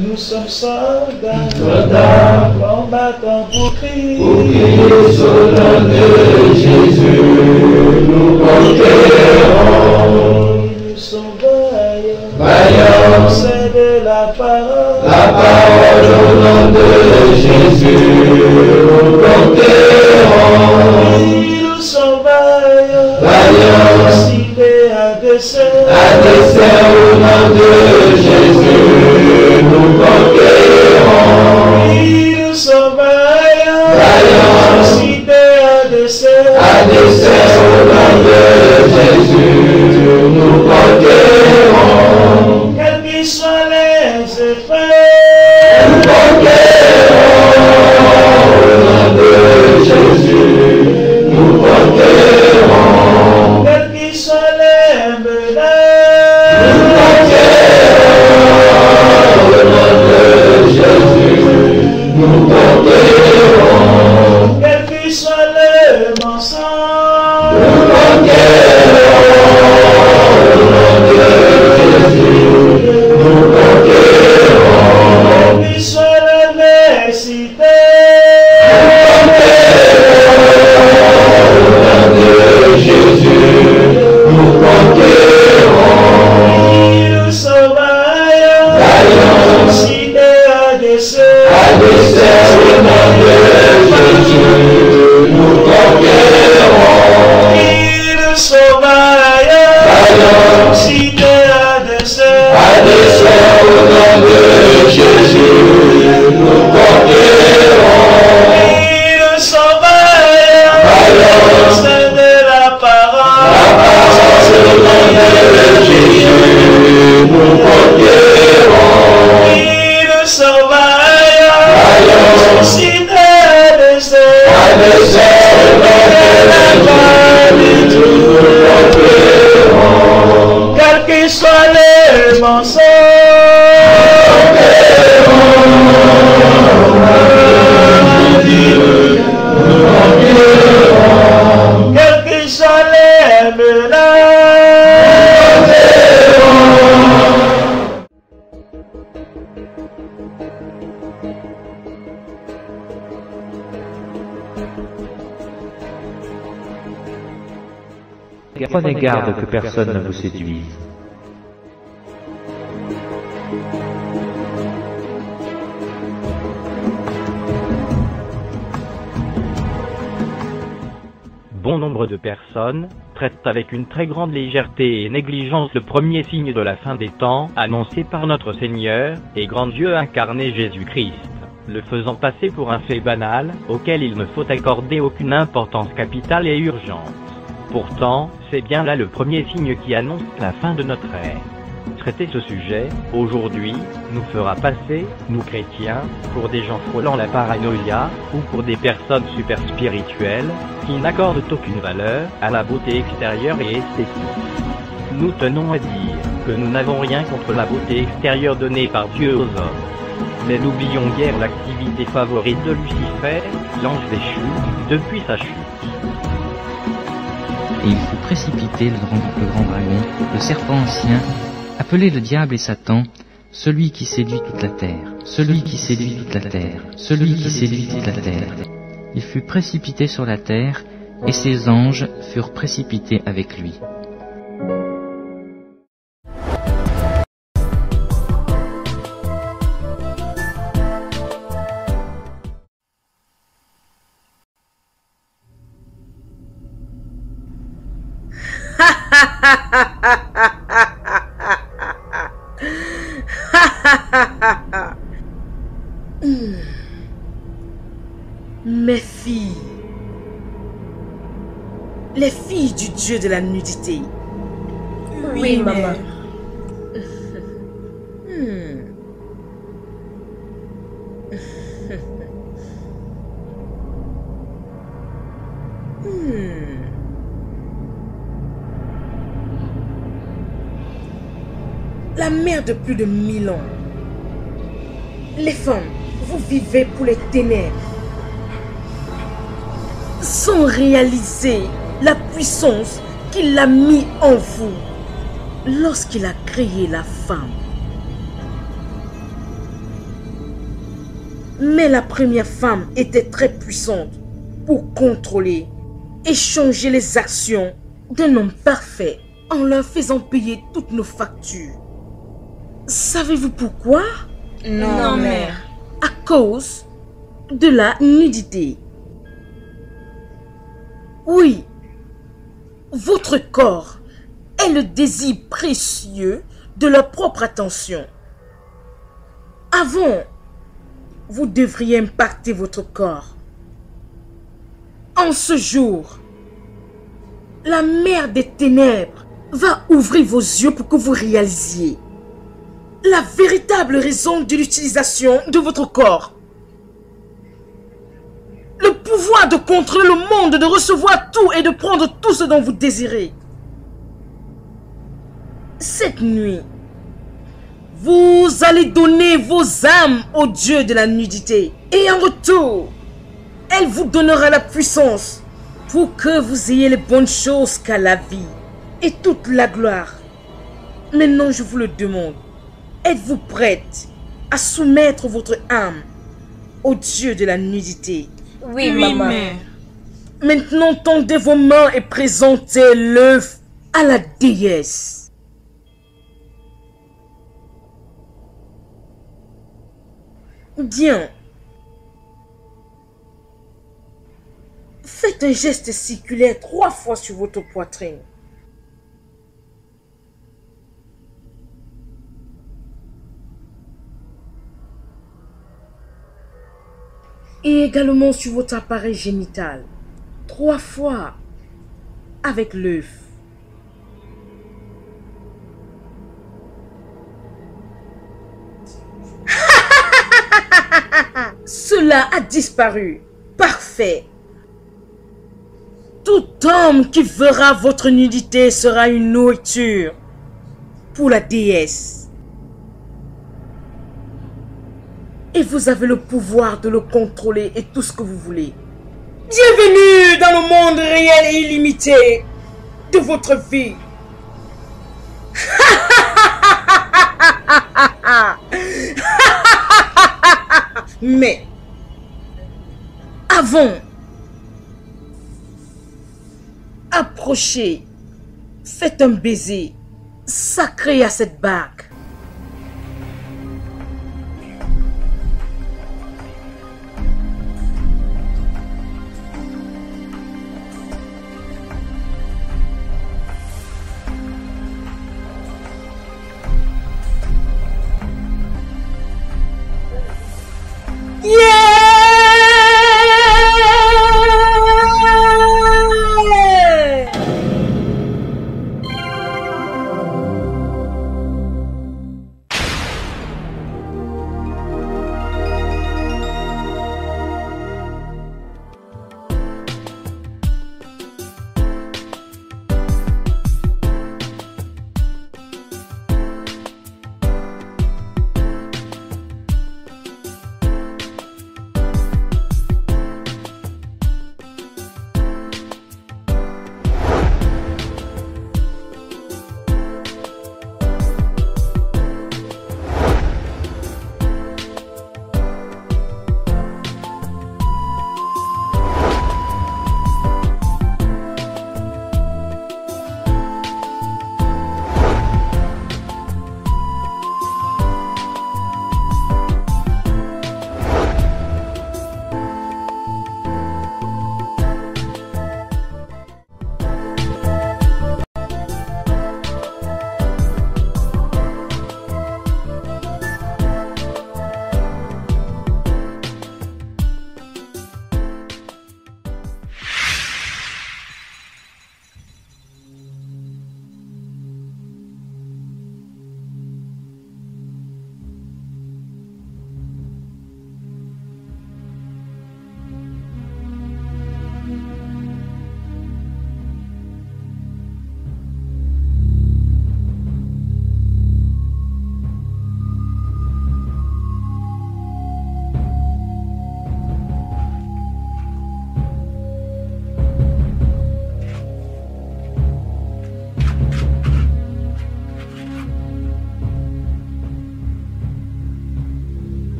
Nous sommes soldats, combattants pour Christ. Pour Christ, au nom de Jésus, nous conquérons. Nous sommes vaillants, Vaillants, c'est de la parole. La parole au nom de Jésus, nous conquérons. Nous sommes vaillants, Vaillants, cités à dessein. à dessein au nom de Jésus, nous conquérons. Nous sommes vaillants, Vaillants, cités à dessein. à dessein au nom de Jésus, nous conquérons. Quels qu'ils soient les effets, Nous conquérons au nom de Jésus, nous conquérons. quels qu'ils soient les menaces, Nous conquérons au nom de Jésus, nous conquérons. quels qu'ils soient les mensonges, Nous conquérons au nom de Jésus, nous conquérons. quels qu'ils soient les nécessités, Jésus, nous conquérons. nous sommes vaillants, Vaillants, cités à dessein. à dessein au nom de Jésus, nous conquérons. Nous sommes vaillants, Vaillants, cités à dessein. à dessein au nom de Jésus, nous conquérons. Nous sommes vaillants, Vaillants, c'est de la la parole. parole au nom de Jésus, nous conquérons. Nous sommes vaillants, Vaillants, cités à dessein. à dessein au nom de Jésus, nous conquérons. Quels qu'ils soient les mensonges, quels qu'ils soient les menaces, Prenez garde que personne ne vous séduise. Bon nombre de personnes traitent avec une très grande légèreté et négligence le premier signe de la fin des temps annoncé par notre Seigneur et grand Dieu incarné Jésus-Christ, le faisant passer pour un fait banal auquel il ne faut accorder aucune importance capitale et urgente. Pourtant, c'est bien là le premier signe qui annonce la fin de notre ère. Traiter ce sujet, aujourd'hui, nous fera passer, nous chrétiens, pour des gens frôlant la paranoïa, ou pour des personnes super spirituelles, qui n'accordent aucune valeur à la beauté extérieure et esthétique. Nous tenons à dire que nous n'avons rien contre la beauté extérieure donnée par Dieu aux hommes. Mais n'oublions guère l'activité favorite de Lucifer, l'ange déchu, depuis sa chute. Et il fut précipité le grand dragon, le serpent ancien, appelé le diable et Satan, celui qui séduit toute la terre, celui qui séduit toute la terre, celui qui séduit toute la terre. Il fut précipité sur la terre, et ses anges furent précipités avec lui. Mes filles, les filles du dieu de la nudité. Oui, maman. La mère de plus de 1000 ans. Les femmes, vous vivez pour les ténèbres. Sans réaliser la puissance qu'il a mis en vous lorsqu'il a créé la femme. Mais la première femme était très puissante pour contrôler et changer les actions d'un homme parfait en leur faisant payer toutes nos factures. Savez-vous pourquoi? Non, mère. À cause de la nudité. Oui, votre corps est le désir précieux de leur propre attention. Avant, vous devriez impacter votre corps. En ce jour, la mer des ténèbres va ouvrir vos yeux pour que vous réalisiez la véritable raison de l'utilisation de votre corps. Le pouvoir de contrôler le monde, de recevoir tout et de prendre tout ce dont vous désirez. Cette nuit, vous allez donner vos âmes au Dieu de la nudité. Et en retour, elle vous donnera la puissance pour que vous ayez les bonnes choses qu'à la vie et toute la gloire. Maintenant, je vous le demande, êtes-vous prête à soumettre votre âme au Dieu de la nudité? Oui, maman. mère. Maintenant, tendez vos mains et présentez l'œuf à la déesse. Bien. Faites un geste circulaire 3 fois sur votre poitrine. Et également sur votre appareil génital. 3 fois avec l'œuf. Cela a disparu. Parfait. Tout homme qui verra votre nudité sera une nourriture pour la déesse. Et vous avez le pouvoir de le contrôler et tout ce que vous voulez. Bienvenue dans le monde réel et illimité de votre vie. Mais avant, approchez, faites un baiser sacré à cette bague.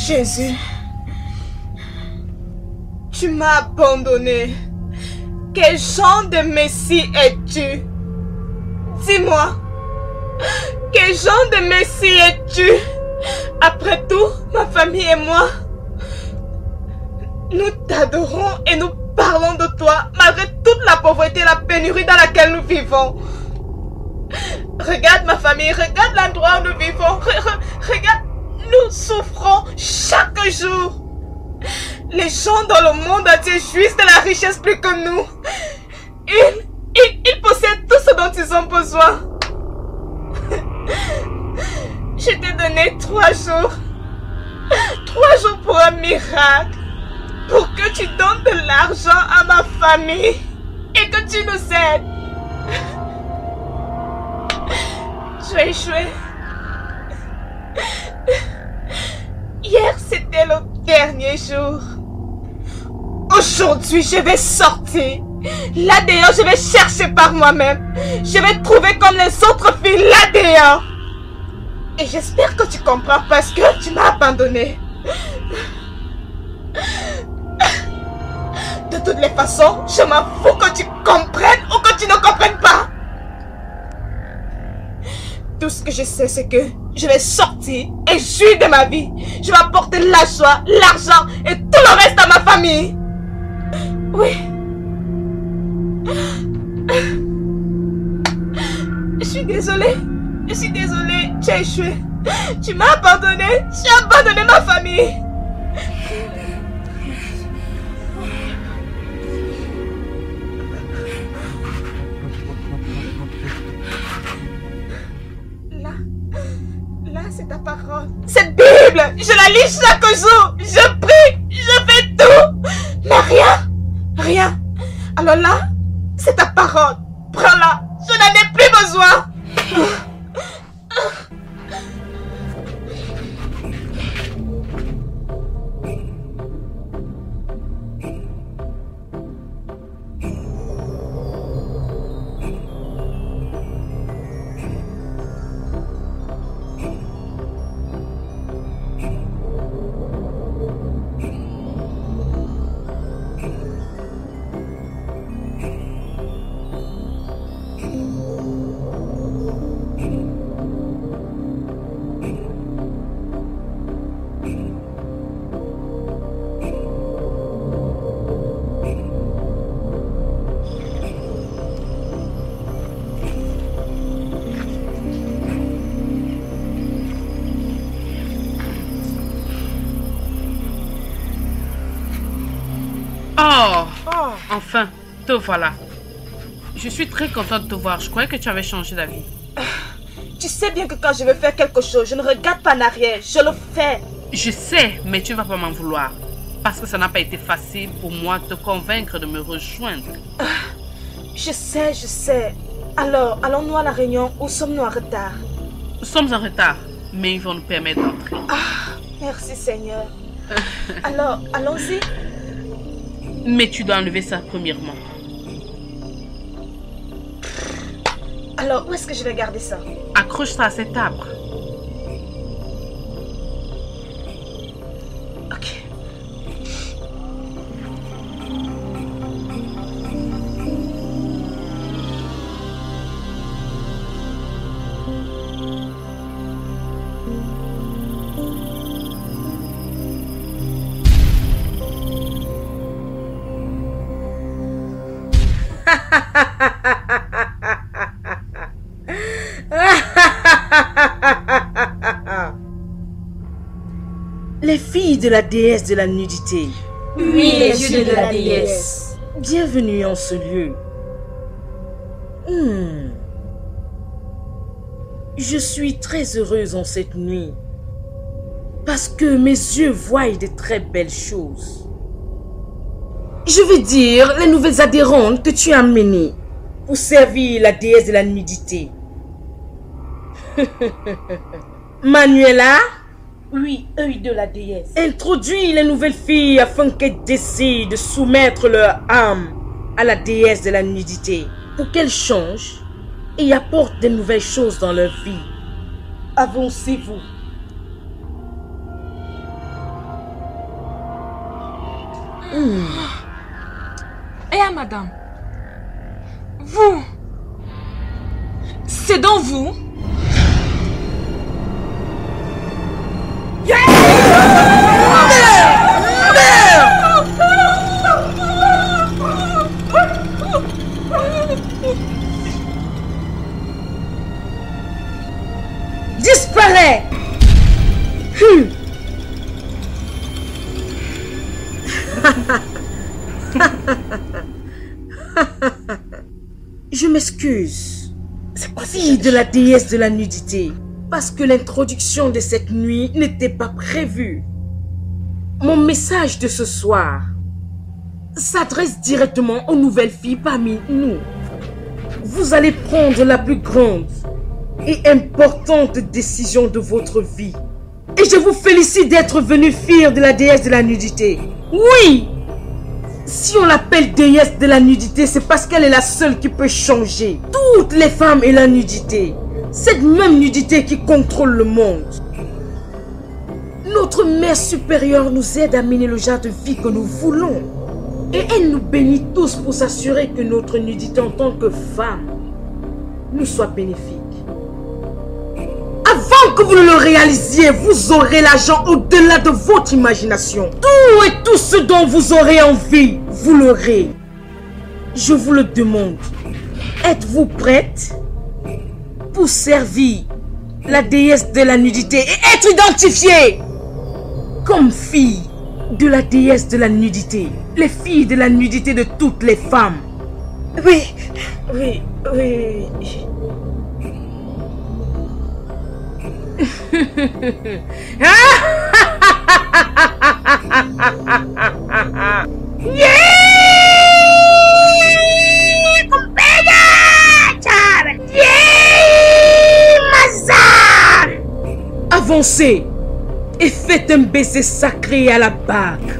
Jésus, tu m'as abandonné. Quel genre de Messie es-tu? Dis-moi, quel genre de Messie es-tu? Après tout, ma famille et moi, nous t'adorons et nous parlons de toi malgré toute la pauvreté et la pénurie dans laquelle nous vivons. Regarde ma famille, regarde l'endroit où nous vivons, regarde, nous souffrons chaque jour. Les gens dans le monde entier jouissent de la richesse plus que nous. Ils possèdent tout ce dont ils ont besoin. Je t'ai donné 3 jours. 3 jours pour un miracle. Pour que tu donnes de l'argent à ma famille. Et que tu nous aides. Tu as échoué. Hier, c'était le dernier jour. Aujourd'hui, je vais sortir. Là dehors, je vais chercher par moi-même. Je vais trouver comme les autres filles là dehors. Et j'espère que tu comprends parce que tu m'as abandonné. De toutes les façons, je m'en fous que tu comprennes ou que tu ne comprennes pas. Tout ce que je sais, c'est que je vais sortir et jouir de ma vie. Je vais apporter la joie, l'argent et tout le reste à ma famille. Oui. Je suis désolée. Je suis désolée. Tu as échoué. Tu m'as abandonné. Tu as abandonné ma famille. Là, c'est ta parole. Cette Bible, je la lis chaque jour. Je prie, je fais tout. Mais rien. Rien. Alors là, c'est ta parole. Prends-la. Je n'en ai plus besoin. Enfin, te voilà. Je suis très contente de te voir. Je croyais que tu avais changé d'avis. Tu sais bien que quand je veux faire quelque chose, je ne regarde pas en arrière. Je le fais. Je sais, mais tu ne vas pas m'en vouloir. Parce que ça n'a pas été facile pour moi de te convaincre de me rejoindre. Je sais. Alors, allons-nous à la réunion ou sommes-nous en retard? Nous sommes en retard, mais ils vont nous permettre d'entrer. Merci Seigneur. Alors, allons-y. Mais tu dois enlever ça premièrement. Alors, où est-ce que je vais garder ça? Accroche ça à cet arbre. Ok. Les filles de la déesse de la nudité. Oui, les yeux de la déesse. Bienvenue en ce lieu. Je suis très heureuse en cette nuit. Parce que mes yeux voient de très belles choses. Je veux dire, les nouvelles adhérentes que tu as amenées pour servir la déesse de la nudité. Manuela? Oui, œil de la déesse. Introduis les nouvelles filles afin qu'elles décident de soumettre leur âme à la déesse de la nudité pour qu'elles changent et apportent de nouvelles choses dans leur vie. Avancez-vous. Et à madame, vous, c'est dans vous. Disparaît. Je m'excuse, fille de la déesse de la nudité, parce que l'introduction de cette nuit n'était pas prévue. Mon message de ce soir s'adresse directement aux nouvelles filles parmi nous. Vous allez prendre la plus grande et importante décision de votre vie. Et je vous félicite d'être venue fille de la déesse de la nudité. Oui! Si on l'appelle déesse de la nudité, c'est parce qu'elle est la seule qui peut changer toutes les femmes et la nudité. Cette même nudité qui contrôle le monde. Notre mère supérieure nous aide à mener le genre de vie que nous voulons. Et elle nous bénit tous pour s'assurer que notre nudité en tant que femme nous soit bénéfique. Avant que vous ne le réalisiez, vous aurez l'argent au-delà de votre imagination. Tout et tout ce dont vous aurez envie, vous l'aurez. Je vous le demande. Êtes-vous prête pour servir la déesse de la nudité et être identifiée comme fille de la déesse de la nudité, les filles de la nudité de toutes les femmes? Oui, oui, oui. Avancez et faites un baiser sacré à la bague.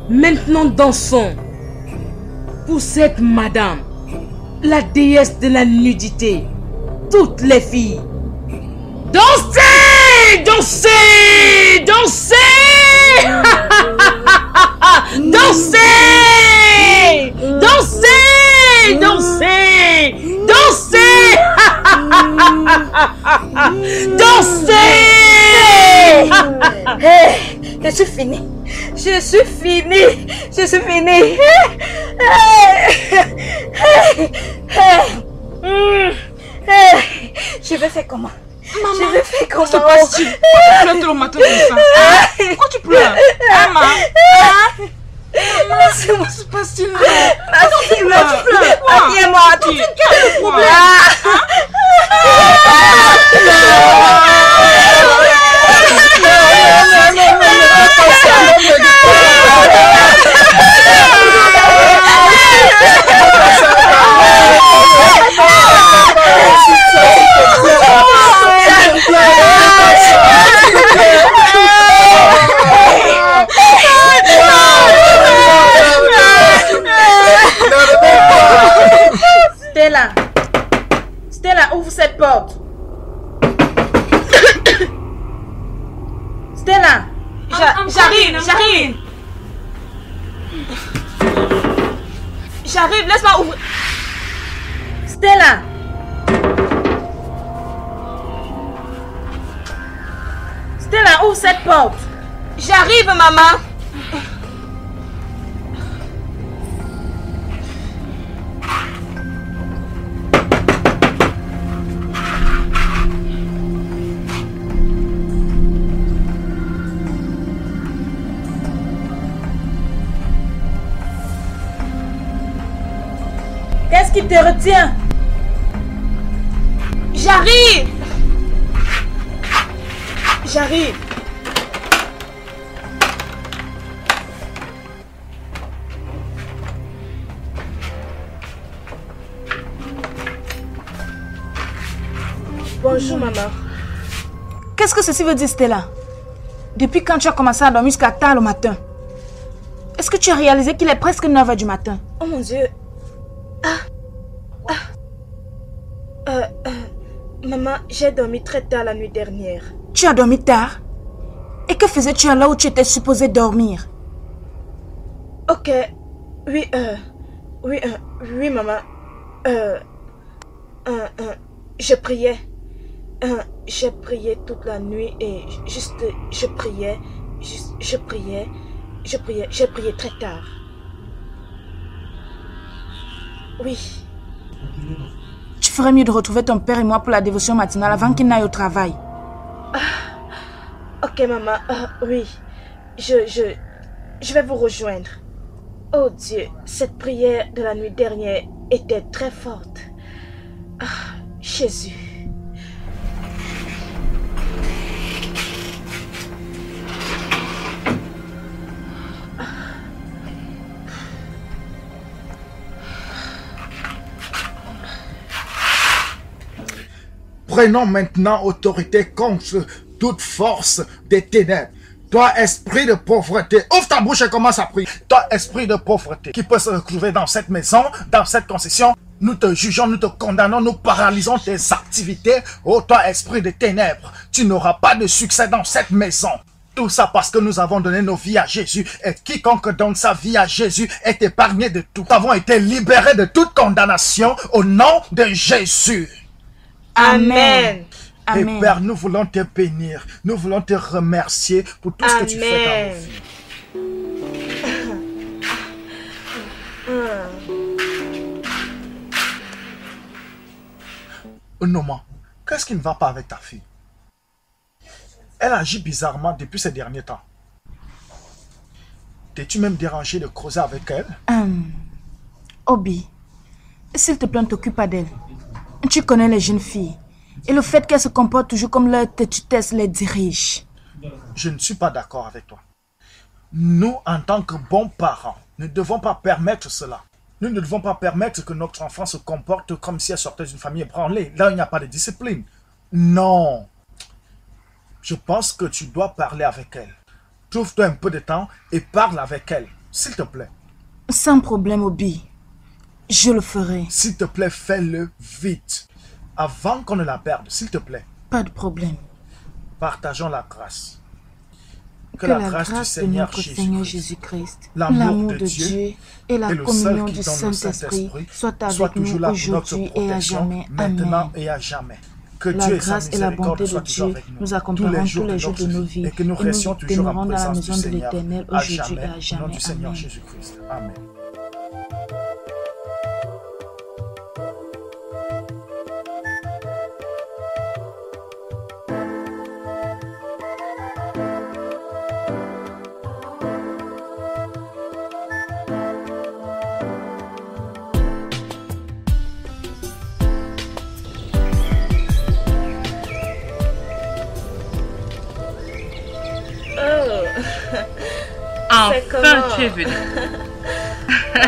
Maintenant dansons pour cette madame, la déesse de la nudité, toutes les filles. Dansez, dansez, dansez, dansez, dansez, dansez, dansez, dansez. Je suis finie. Je suis finie. Je suis finie. Je vais faire comment? Maman, je vais faire comment? Que se passe-t-il? Pourquoi tu pleures le matin comme ça? Pourquoi tu pleures? Maman, maman, que se passe-t-il? Pourquoi tu pleures? Viens-moi, tu Stella, Stella, ouvre cette porte. Stella, j'arrive. J'arrive, laisse-moi ouvrir. Stella. Stella, ouvre cette porte. J'arrive, maman. Qu'est-ce qui te retient? J'arrive. J'arrive. Bonjour, maman. Qu'est-ce que ceci veut dire, Stella? Depuis quand tu as commencé à dormir jusqu'à tard le matin? Est-ce que tu as réalisé qu'il est presque 9 h du matin? Oh mon Dieu. Maman, j'ai dormi très tard la nuit dernière. Tu as dormi tard? Et que faisais-tu là où tu étais supposé dormir? Ok. Oui, maman. Je priais. J'ai prié toute la nuit et je priais. J'ai prié très tard. Oui. Tu ferais mieux de retrouver ton père et moi pour la dévotion matinale avant qu'il n'aille au travail. Ok, maman. Oui. Je vais vous rejoindre. Oh Dieu, cette prière de la nuit dernière était très forte. Jésus. Prenons maintenant autorité contre toute force des ténèbres. Toi, esprit de pauvreté, ouvre ta bouche et commence à prier. Toi, esprit de pauvreté, qui peut se retrouver dans cette maison, dans cette concession, nous te jugeons, nous te condamnons, nous paralysons tes activités. Oh, toi, esprit de ténèbres, tu n'auras pas de succès dans cette maison. Tout ça parce que nous avons donné nos vies à Jésus. Et quiconque donne sa vie à Jésus est épargné de tout. Nous avons été libérés de toute condamnation au nom de Jésus. Amen. Et Père, nous voulons te bénir. Nous voulons te remercier pour tout ce que tu fais dans nos vies. Noma, qu'est-ce qui ne va pas avec ta fille? Elle agit bizarrement depuis ces derniers temps. T'es-tu même dérangé de creuser avec elle? Obi, s'il te plaît, ne t'occupe pas d'elle. Tu connais les jeunes filles. Et le fait qu'elles se comportent toujours comme leur têtutesse les dirige. Je ne suis pas d'accord avec toi. Nous, en tant que bons parents, ne devons pas permettre cela. Nous ne devons pas permettre que notre enfant se comporte comme si elle sortait d'une famille ébranlée. Là, il n'y a pas de discipline. Non. Je pense que tu dois parler avec elle. Trouve-toi un peu de temps et parle avec elle, s'il te plaît. Sans problème, Obi. Je le ferai. S'il te plaît, fais-le vite. Avant qu'on ne la perde, s'il te plaît. Pas de problème. Partageons la grâce. Que la grâce du Seigneur de notre Seigneur Jésus-Christ, l'amour de Dieu et la communion du Saint-Esprit soit avec nous aujourd'hui et à jamais. Maintenant et à jamais. Que la Dieu grâce et la bonté de Dieu nous accompagneront tous les jours de nos vies et que nous restions toujours en dans la présence maison du de Seigneur l'Éternel à aujourd'hui et à jamais. Au nom jamais. du Seigneur Amen. Jésus-Christ. Amen. Enfin, tu es venu. Oh,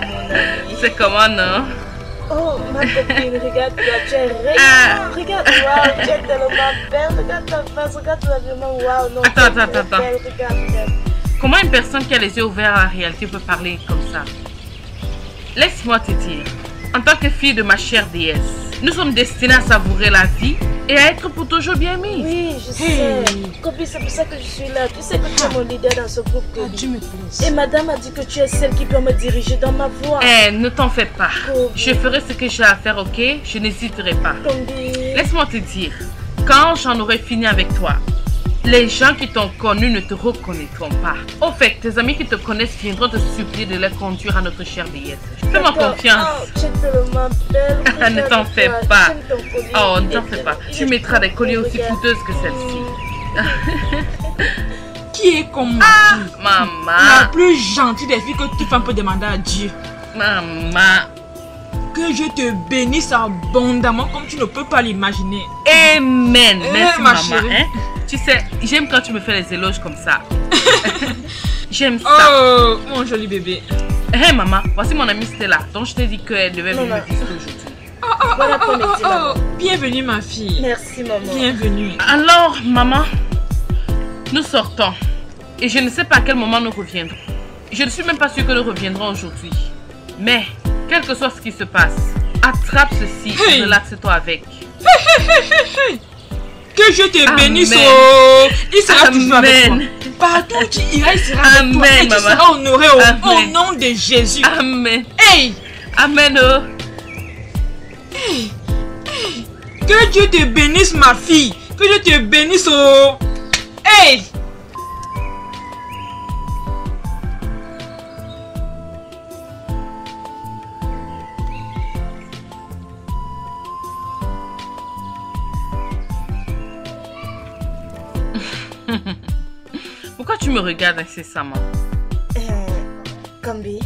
mon ami. C'est comment, non? Oh, ma copine, regarde-toi, tu es rayonnante. Regarde-toi, tu es tellement belle. Regarde ta face, regarde-toi vraiment. Waouh, non. Attends. Belle, regarde. Comment une personne qui a les yeux ouverts à la réalité peut parler comme ça? Laisse-moi te dire, en tant que fille de ma chère déesse, nous sommes destinés à savourer la vie et à être pour toujours bien mis. Oui, je sais. Kobi, c'est pour ça que je suis là. Tu sais que tu es mon leader dans ce groupe, Kobi. Et madame a dit que tu es celle qui peut me diriger dans ma voie. Ne t'en fais pas. Kobi. Je ferai ce que j'ai à faire, ok? Je n'hésiterai pas. Kobi. Laisse-moi te dire, quand j'en aurai fini avec toi, les gens qui t'ont connu ne te reconnaîtront pas. Au fait, tes amis qui te connaissent viendront te supplier de les conduire à notre chère déesse. Fais-moi confiance. Oh, tu es tellement belle. Ne t'en fais pas. Oh, ne t'en fais pas. Il Tu est mettras des trop colliers beau, aussi regarde. coûteuses que celle-ci. Qui est comme moi? La Maman. plus gentille des filles que toute femme peut demander à Dieu. Maman. Que je te bénisse abondamment comme tu ne peux pas l'imaginer. Amen. Merci, ma maman. chérie. Hein? Tu sais, j'aime quand tu me fais les éloges comme ça. J'aime ça. Oh, mon joli bébé. Hé, maman, voici mon amie Stella, dont je t'ai dit qu'elle devait venir me visiter aujourd'hui. Oh, Voilà ton métier, maman. Bienvenue, ma fille. Merci, maman. Bienvenue. Alors, maman, nous sortons. Et je ne sais pas à quel moment nous reviendrons. Je ne suis même pas sûre que nous reviendrons aujourd'hui. Mais, quel que soit ce qui se passe, attrape ceci et relaxe-toi avec. Que je te bénisse, oh. Il sera toujours avec toi. Partout où tu iras, il sera avec toi. Et tu seras honoré au nom de Jésus. Amen. Hey. Amen, oh. Hey. Hey. Que Dieu te bénisse, ma fille. Que Dieu te bénisse, oh. Hey. Pourquoi tu me regardes incessamment? Kambi,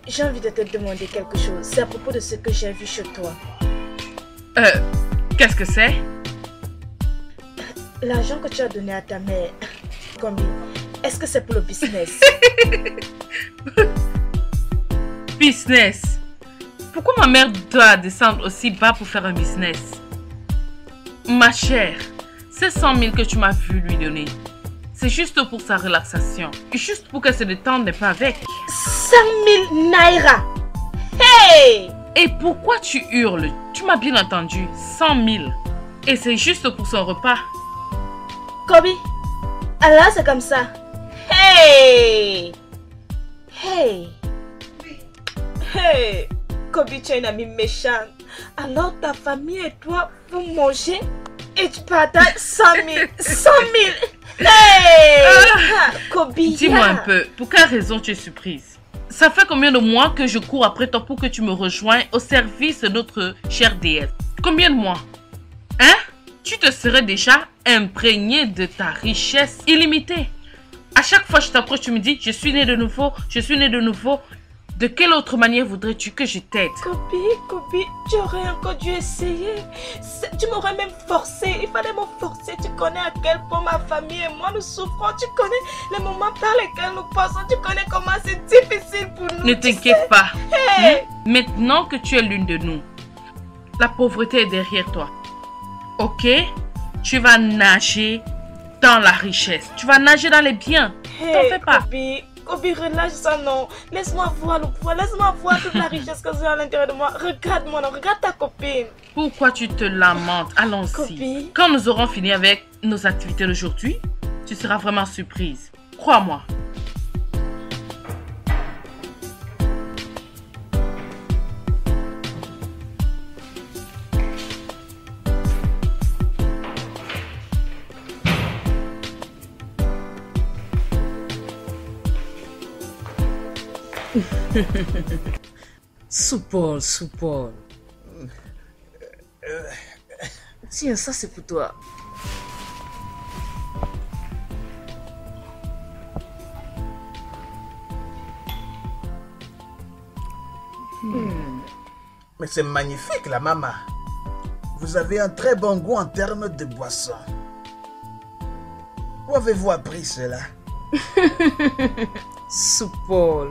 j'ai envie de te demander quelque chose. C'est à propos de ce que j'ai vu chez toi. Qu'est-ce que c'est? L'argent que tu as donné à ta mère, Kambi, est-ce que c'est pour le business? Business? Pourquoi ma mère doit descendre aussi bas pour faire un business? Ma chère, ces 100 000 que tu m'as vu lui donner, c'est juste pour sa relaxation. Juste pour qu'elle se détende un peu avec. 100 000 naira! Hey! Et pourquoi tu hurles? Tu m'as bien entendu. 100 000. Et c'est juste pour son repas. Kobi, alors c'est comme ça. Hey! Hey! Hey! Kobi, tu es une amie méchante. Alors ta famille et toi, vous mangez et tu partages 100 000. 100 000! Hey! Kobi, dis-moi un peu, pour quelle raison tu es surprise? Ça fait combien de mois que je cours après toi pour que tu me rejoignes au service de notre chère déesse? Combien de mois? Hein? Tu te serais déjà imprégné de ta richesse illimitée. À chaque fois que je t'approche, tu me dis, je suis né de nouveau, je suis né de nouveau. De quelle autre manière voudrais-tu que je t'aide? Kobi, tu aurais encore dû essayer. Tu m'aurais même forcé. Il fallait me forcer. Tu connais à quel point ma famille et moi nous souffrons. Tu connais les moments par lesquels nous passons. Tu connais comment c'est difficile pour nous. Ne t'inquiète pas. Hey. Maintenant que tu es l'une de nous, la pauvreté est derrière toi. Ok? Tu vas nager dans la richesse. Tu vas nager dans les biens. T'en fais pas. Kobi, relâche ça, non. Laisse-moi voir le poids. Laisse-moi voir toute la richesse que j'ai à l'intérieur de moi. Regarde-moi, non. Regarde ta copine. Pourquoi tu te lamentes? Allons-y. Quand nous aurons fini avec nos activités d'aujourd'hui, tu seras vraiment surprise. Crois-moi. Soupol. Tiens, ça c'est pour toi. Mais c'est magnifique, la maman. Vous avez un très bon goût en termes de boisson. Où avez-vous appris cela? Soupol.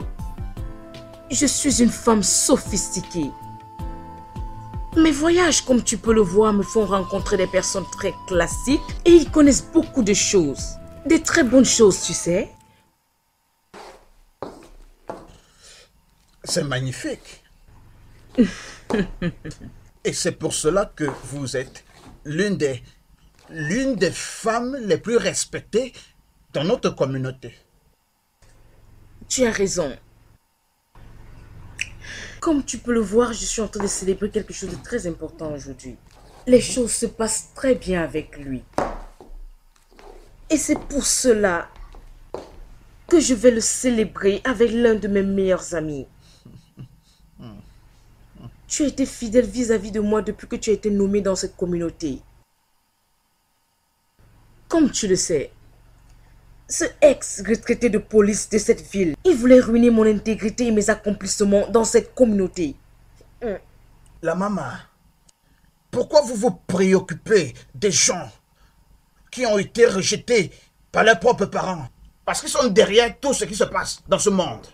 Je suis une femme sophistiquée. Mes voyages, comme tu peux le voir, me font rencontrer des personnes très classiques et ils connaissent beaucoup de choses. Des très bonnes choses, tu sais. C'est magnifique. Et c'est pour cela que vous êtes l'une des femmes les plus respectées dans notre communauté. Tu as raison. Comme tu peux le voir, je suis en train de célébrer quelque chose de très important aujourd'hui. Les choses se passent très bien avec lui. Et c'est pour cela que je vais le célébrer avec l'un de mes meilleurs amis. Tu as été fidèle vis-à-vis de moi depuis que tu as été nommé dans cette communauté. Comme tu le sais, ce ex-retraité de police de cette ville, il voulait ruiner mon intégrité et mes accomplissements dans cette communauté. La maman, pourquoi vous vous préoccupez des gens qui ont été rejetés par leurs propres parents? Parce qu'ils sont derrière tout ce qui se passe dans ce monde.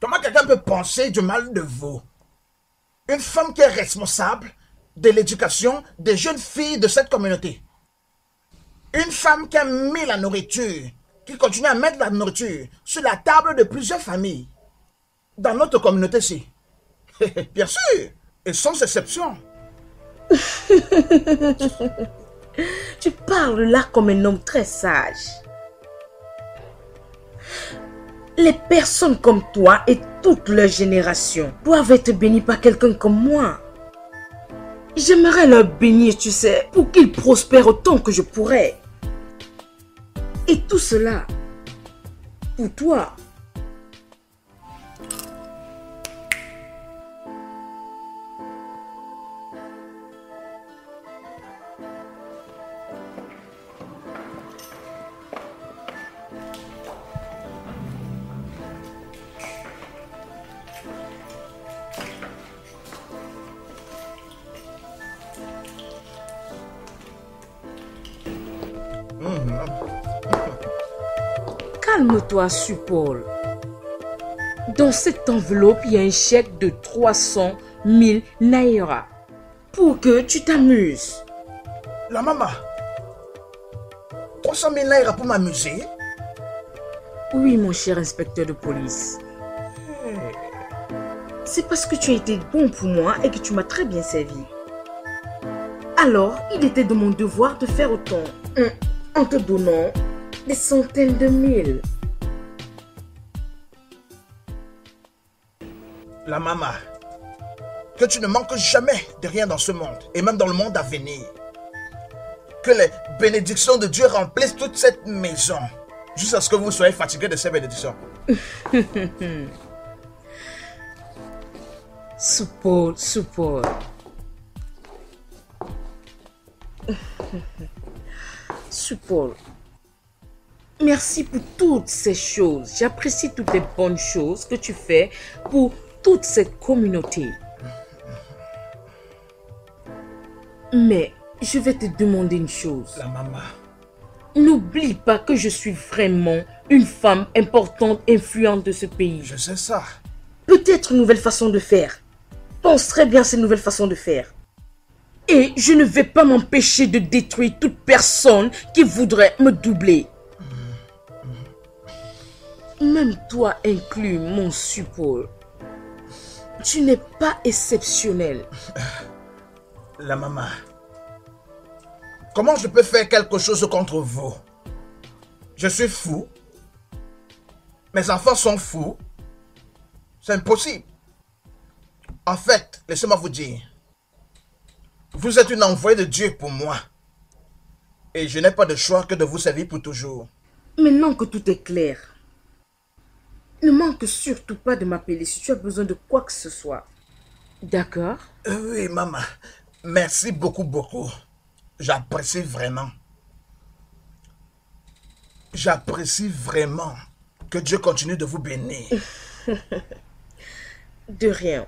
Comment quelqu'un peut penser du mal de vous? Une femme qui est responsable de l'éducation des jeunes filles de cette communauté. Une femme qui a mis la nourriture, qui continue à mettre la nourriture sur la table de plusieurs familles dans notre communauté-ci. Bien sûr, et sans exception. Tu parles là comme un homme très sage. Les personnes comme toi et toute leur génération doivent être bénies par quelqu'un comme moi. J'aimerais leur bénir, tu sais, pour qu'ils prospèrent autant que je pourrais. Et tout cela, pour toi. Calme-toi, Supol. Dans cette enveloppe, il y a un chèque de 300 000 naira pour que tu t'amuses. La maman, 300 000 naira pour m'amuser? Oui, mon cher inspecteur de police. C'est parce que tu as été bon pour moi et que tu m'as très bien servi. Alors, il était de mon devoir de faire autant, en te donnant des centaines de mille. La maman, que tu ne manques jamais de rien dans ce monde, et même dans le monde à venir. Que les bénédictions de Dieu remplissent toute cette maison, jusqu'à ce que vous soyez fatigués de ces bénédictions. Supol. Supol. Merci pour toutes ces choses. J'apprécie toutes les bonnes choses que tu fais pour toute cette communauté. Mais je vais te demander une chose. La maman. N'oublie pas que je suis vraiment une femme importante, influente de ce pays. Je sais ça. Peut-être une nouvelle façon de faire. Pense très bien à cette nouvelle façon de faire. Et je ne vais pas m'empêcher de détruire toute personne qui voudrait me doubler. Même toi inclus, mon Supol. Tu n'es pas exceptionnel. La maman. Comment je peux faire quelque chose contre vous? Je suis fou. Mes enfants sont fous. C'est impossible. En fait, laissez-moi vous dire. Vous êtes une envoyée de Dieu pour moi. Et je n'ai pas de choix que de vous servir pour toujours. Maintenant que tout est clair, ne manque surtout pas de m'appeler si tu as besoin de quoi que ce soit. D'accord? Oui, maman. Merci beaucoup. J'apprécie vraiment. J'apprécie vraiment. Que Dieu continue de vous bénir. De rien.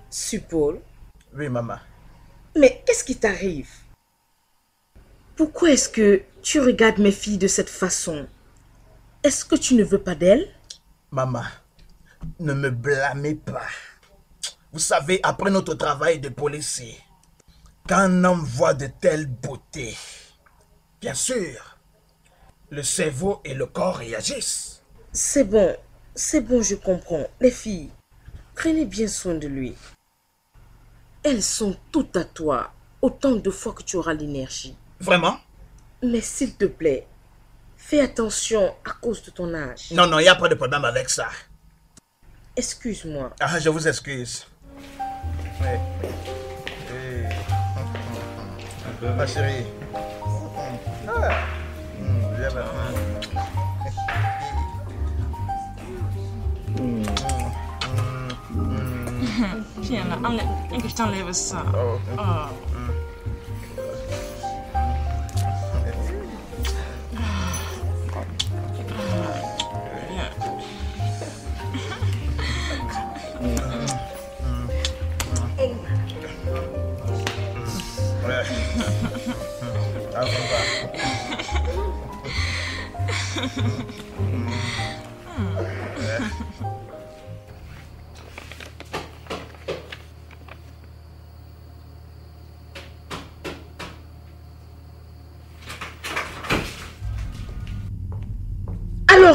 Supol. Oui, maman. Mais qu'est-ce qui t'arrive? Pourquoi est-ce que tu regardes mes filles de cette façon? Est-ce que tu ne veux pas d'elles? Maman, ne me blâmez pas. Vous savez, après notre travail de policier, quand un homme voit de telles beautés, bien sûr, le cerveau et le corps réagissent. C'est bon, je comprends. Les filles, prenez bien soin de lui. Elles sont toutes à toi, autant de fois que tu auras l'énergie. Vraiment? Mais s'il te plaît, fais attention à cause de ton âge. Non, il n'y a pas de problème avec ça. Excuse-moi. Ah, je vous excuse. Oui. Ma chérie. Viens maintenant. Viens là, enlève, que je t'enlève ça. Alors,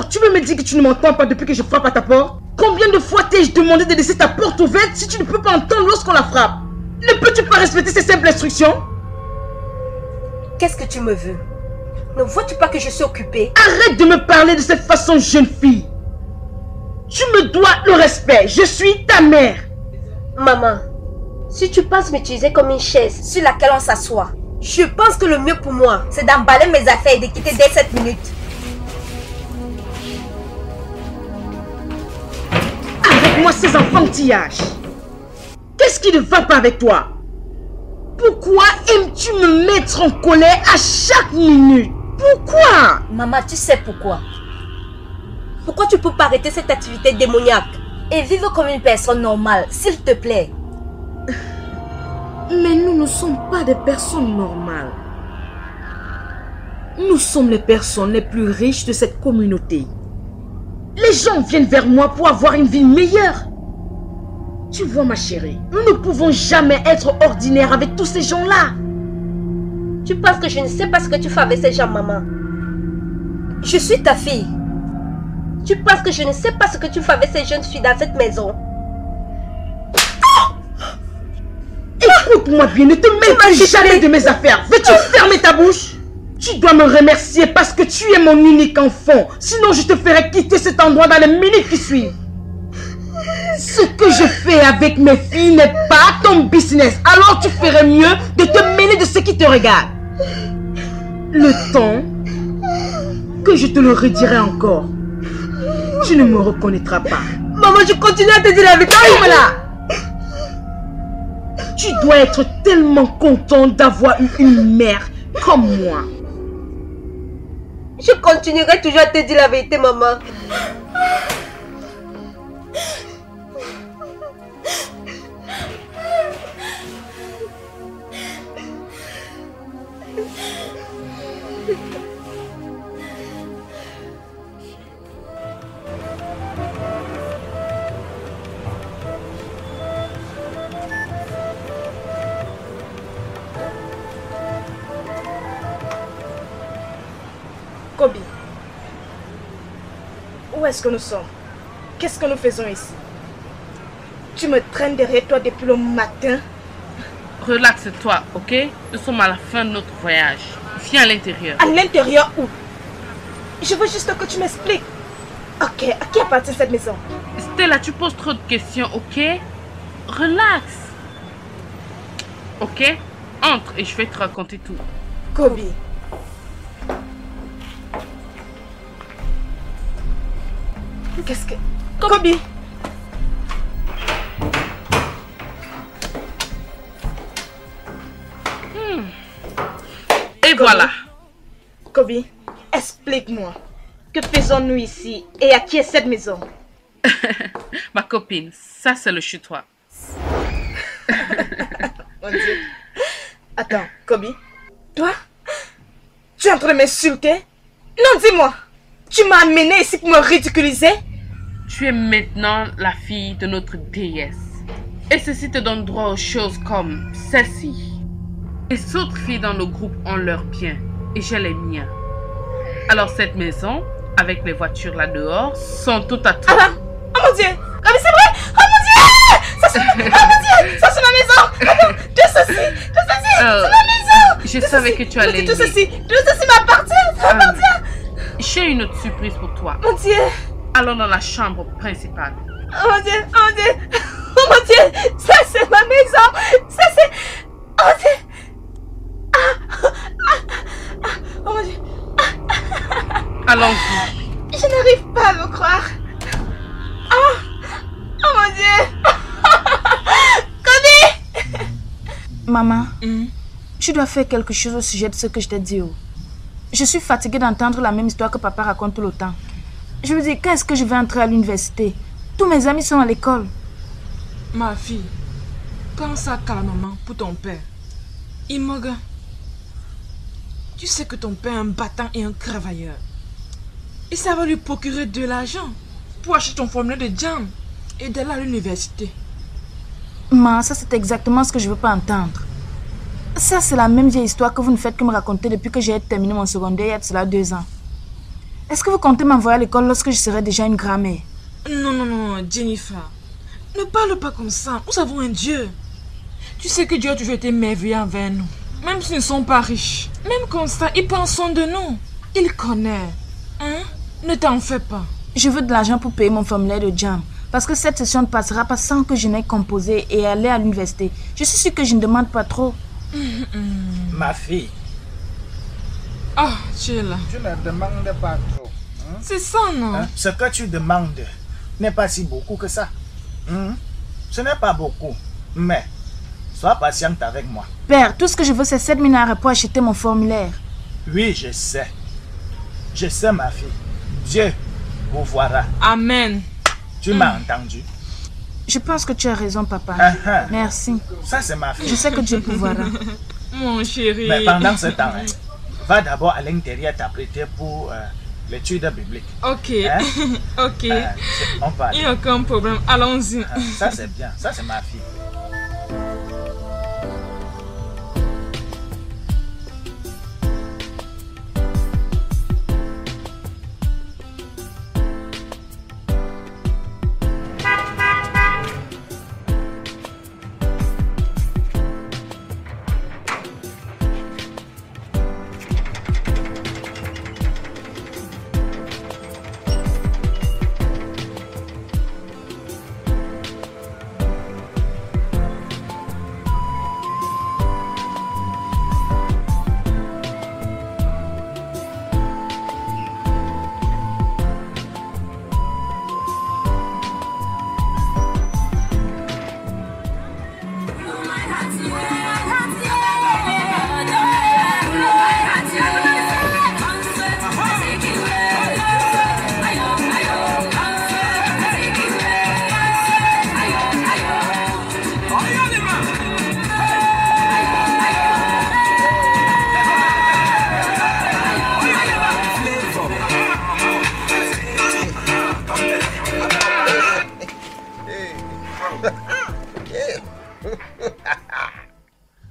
tu veux me dire que tu ne m'entends pas depuis que je frappe à ta porte? Combien de fois t'ai-je demandé de laisser ta porte ouverte si tu ne peux pas entendre lorsqu'on la frappe? Ne peux-tu pas respecter ces simples instructions? Qu'est-ce que tu me veux? Ne vois-tu pas que je suis occupée? Arrête de me parler de cette façon, jeune fille. Tu me dois le respect. Je suis ta mère. Maman, si tu penses m'utiliser comme une chaise sur laquelle on s'assoit, je pense que le mieux pour moi, c'est d'emballer mes affaires et de quitter dès 7 minutes. Arrête-moi ces enfantillages. Qu'est-ce qui ne va pas avec toi? Pourquoi aimes-tu me mettre en colère à chaque minute? Pourquoi? Maman, tu sais pourquoi? Pourquoi tu peux pas arrêter cette activité démoniaque et vivre comme une personne normale, s'il te plaît? Mais nous ne sommes pas des personnes normales. Nous sommes les personnes les plus riches de cette communauté. Les gens viennent vers moi pour avoir une vie meilleure. Tu vois ma chérie, nous ne pouvons jamais être ordinaires avec tous ces gens-là. Tu penses que je ne sais pas ce que tu fais avec ces gens, maman? Je suis ta fille. Tu penses que je ne sais pas ce que tu fais avec ces jeunes filles dans cette maison? Écoute-moi bien, ne te mêle plus jamais de mes affaires. Veux-tu fermer ta bouche? Tu dois me remercier parce que tu es mon unique enfant. Sinon, je te ferai quitter cet endroit dans les minutes qui suivent. Ce que je fais avec mes filles n'est pas ton business. Alors tu ferais mieux de te mêler de ce qui te regarde. Le temps que je te le redirai encore, tu ne me reconnaîtras pas. Maman, je continue à te dire la vérité. Voilà. Tu dois être tellement content d'avoir eu une mère comme moi. Je continuerai toujours à te dire la vérité, maman. Kobe, où est-ce que nous sommes? Qu'est-ce que nous faisons ici? Tu me traînes derrière toi depuis le matin. Relaxe-toi, ok? Nous sommes à la fin de notre voyage. Viens à l'intérieur. À l'intérieur où? Je veux juste que tu m'expliques. Ok, à qui appartient cette maison? Stella, tu poses trop de questions, ok? Relax. Ok? Entre et je vais te raconter tout. Kobe. Qu'est-ce que... Kobe! Et voilà. Kobe, explique-moi. Que faisons-nous ici et à qui est cette maison? Ma copine, ça c'est le chez-toi. Mon Dieu. Attends, Kobe. Toi? Tu es en train de m'insulter? Non, dis-moi. Tu m'as amené ici pour me ridiculiser? Tu es maintenant la fille de notre déesse. Et ceci te donne droit aux choses comme celle-ci. Les autres filles dans le groupe ont leurs biens et j'ai les miens. Alors cette maison, avec les voitures là dehors, sont toutes à toi. Ah, oh mon Dieu! Ah mais c'est vrai! Oh mon Dieu! Ça c'est oh mon Dieu! Ça c'est ma maison! Attends, tout ceci! C'est ma maison! Je savais que tu allais tout ceci m'appartient! Ça m'appartient! J'ai une autre surprise pour toi. Mon Dieu! Allons dans la chambre principale. Oh mon Dieu! Oh mon Dieu! Oh mon Dieu! Ça c'est ma maison! Ça c'est... Oh mon Dieu! Oh mon Dieu! Allons-y. Je n'arrive pas à le croire. Oh mon Dieu! Kobe! Maman, tu dois faire quelque chose au sujet de ce que je t'ai dit. Je suis fatiguée d'entendre la même histoire que papa raconte tout le temps. Je veux dire, quand est-ce que je vais entrer à l'université? Tous mes amis sont à l'école. Ma fille, pense à calmement pour ton père. Imoga, Tu sais que ton père est un battant et un cravailleur. Et ça va lui procurer de l'argent pour acheter ton formulaire de jam et d'aller à l'université. Ma, ça c'est exactement ce que je veux pas entendre. Ça c'est la même vieille histoire que vous ne faites que me raconter depuis que j'ai terminé mon secondaire il y a de cela 2 ans. Est-ce que vous comptez m'envoyer à l'école lorsque je serai déjà une grand-mère? Non, Jennifer. Ne parle pas comme ça. Nous avons un Dieu. Tu sais que Dieu a toujours été merveilleux envers nous. Même si nous ne sommes pas riches. Même comme ça, il prend soin de nous. Il connaît. Hein? Ne t'en fais pas. Je veux de l'argent pour payer mon formulaire de jam. Parce que cette session ne passera pas sans que je n'aie composé et aller à l'université. Je suis sûre que je ne demande pas trop. Ma fille. Ah, tu es là. Tu ne demandes pas trop. Hein? C'est ça, non? Hein? Ce que tu demandes n'est pas si beaucoup que ça. Ce n'est pas beaucoup. Mais, sois patiente avec moi. Père, tout ce que je veux, c'est 7 000 € pour acheter mon formulaire. Oui, je sais. Je sais, ma fille. Dieu vous verra. Amen. Tu m'as entendu? Je pense que tu as raison, papa. Merci. Ça, c'est ma fille. Je sais que Dieu pourvoira. Mon chéri. Mais pendant ce temps, va d'abord à l'intérieur t'apprêter pour l'étude biblique. Ok. Ok. On va aller. Il n'y a aucun problème. Allons-y. Ça, c'est bien. Ça, c'est ma fille.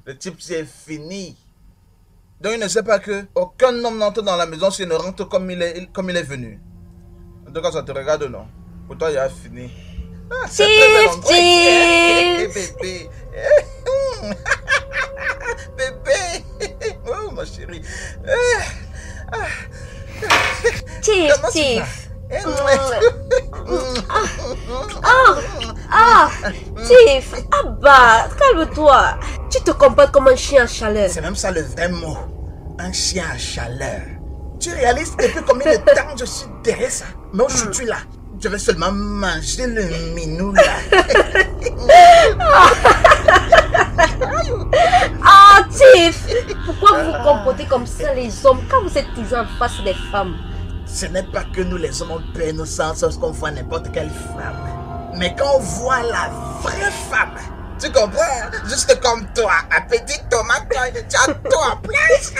Le type, c'est fini. Donc, il ne sait pas que aucun homme n'entre dans la maison s'il ne rentre comme il est venu. En tout cas, ça te regarde, non? Pour toi, il a fini. Ah, bébé. Bébé. Oh, ma chérie. Chief. Chief, Abba, calme-toi. Tu te comportes comme un chien à chaleur. C'est même ça le vrai mot. Un chien à chaleur. Tu réalises depuis combien de temps je suis derrière ça? Mais aujourd'hui, tu es là. Je vais seulement manger le minou là. Chief, pourquoi vous vous comportez comme ça les hommes quand vous êtes toujours en face des femmes? Ce n'est pas que nous les hommes on perd nos sens lorsqu'on voit n'importe quelle femme. Mais quand on voit la vraie femme, tu comprends? Juste comme toi, ma petite tomate, tu as tout en place.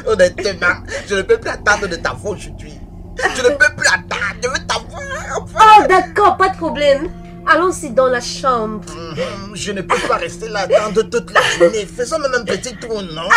Honnêtement, je ne peux plus attendre de t'avoir aujourd'hui. Je ne peux plus attendre, je veux t'avoir. Oh d'accord, pas de problème. Allons-y dans la chambre. Je ne peux pas rester là attendre toute la journée. Faisons même un petit tour, non?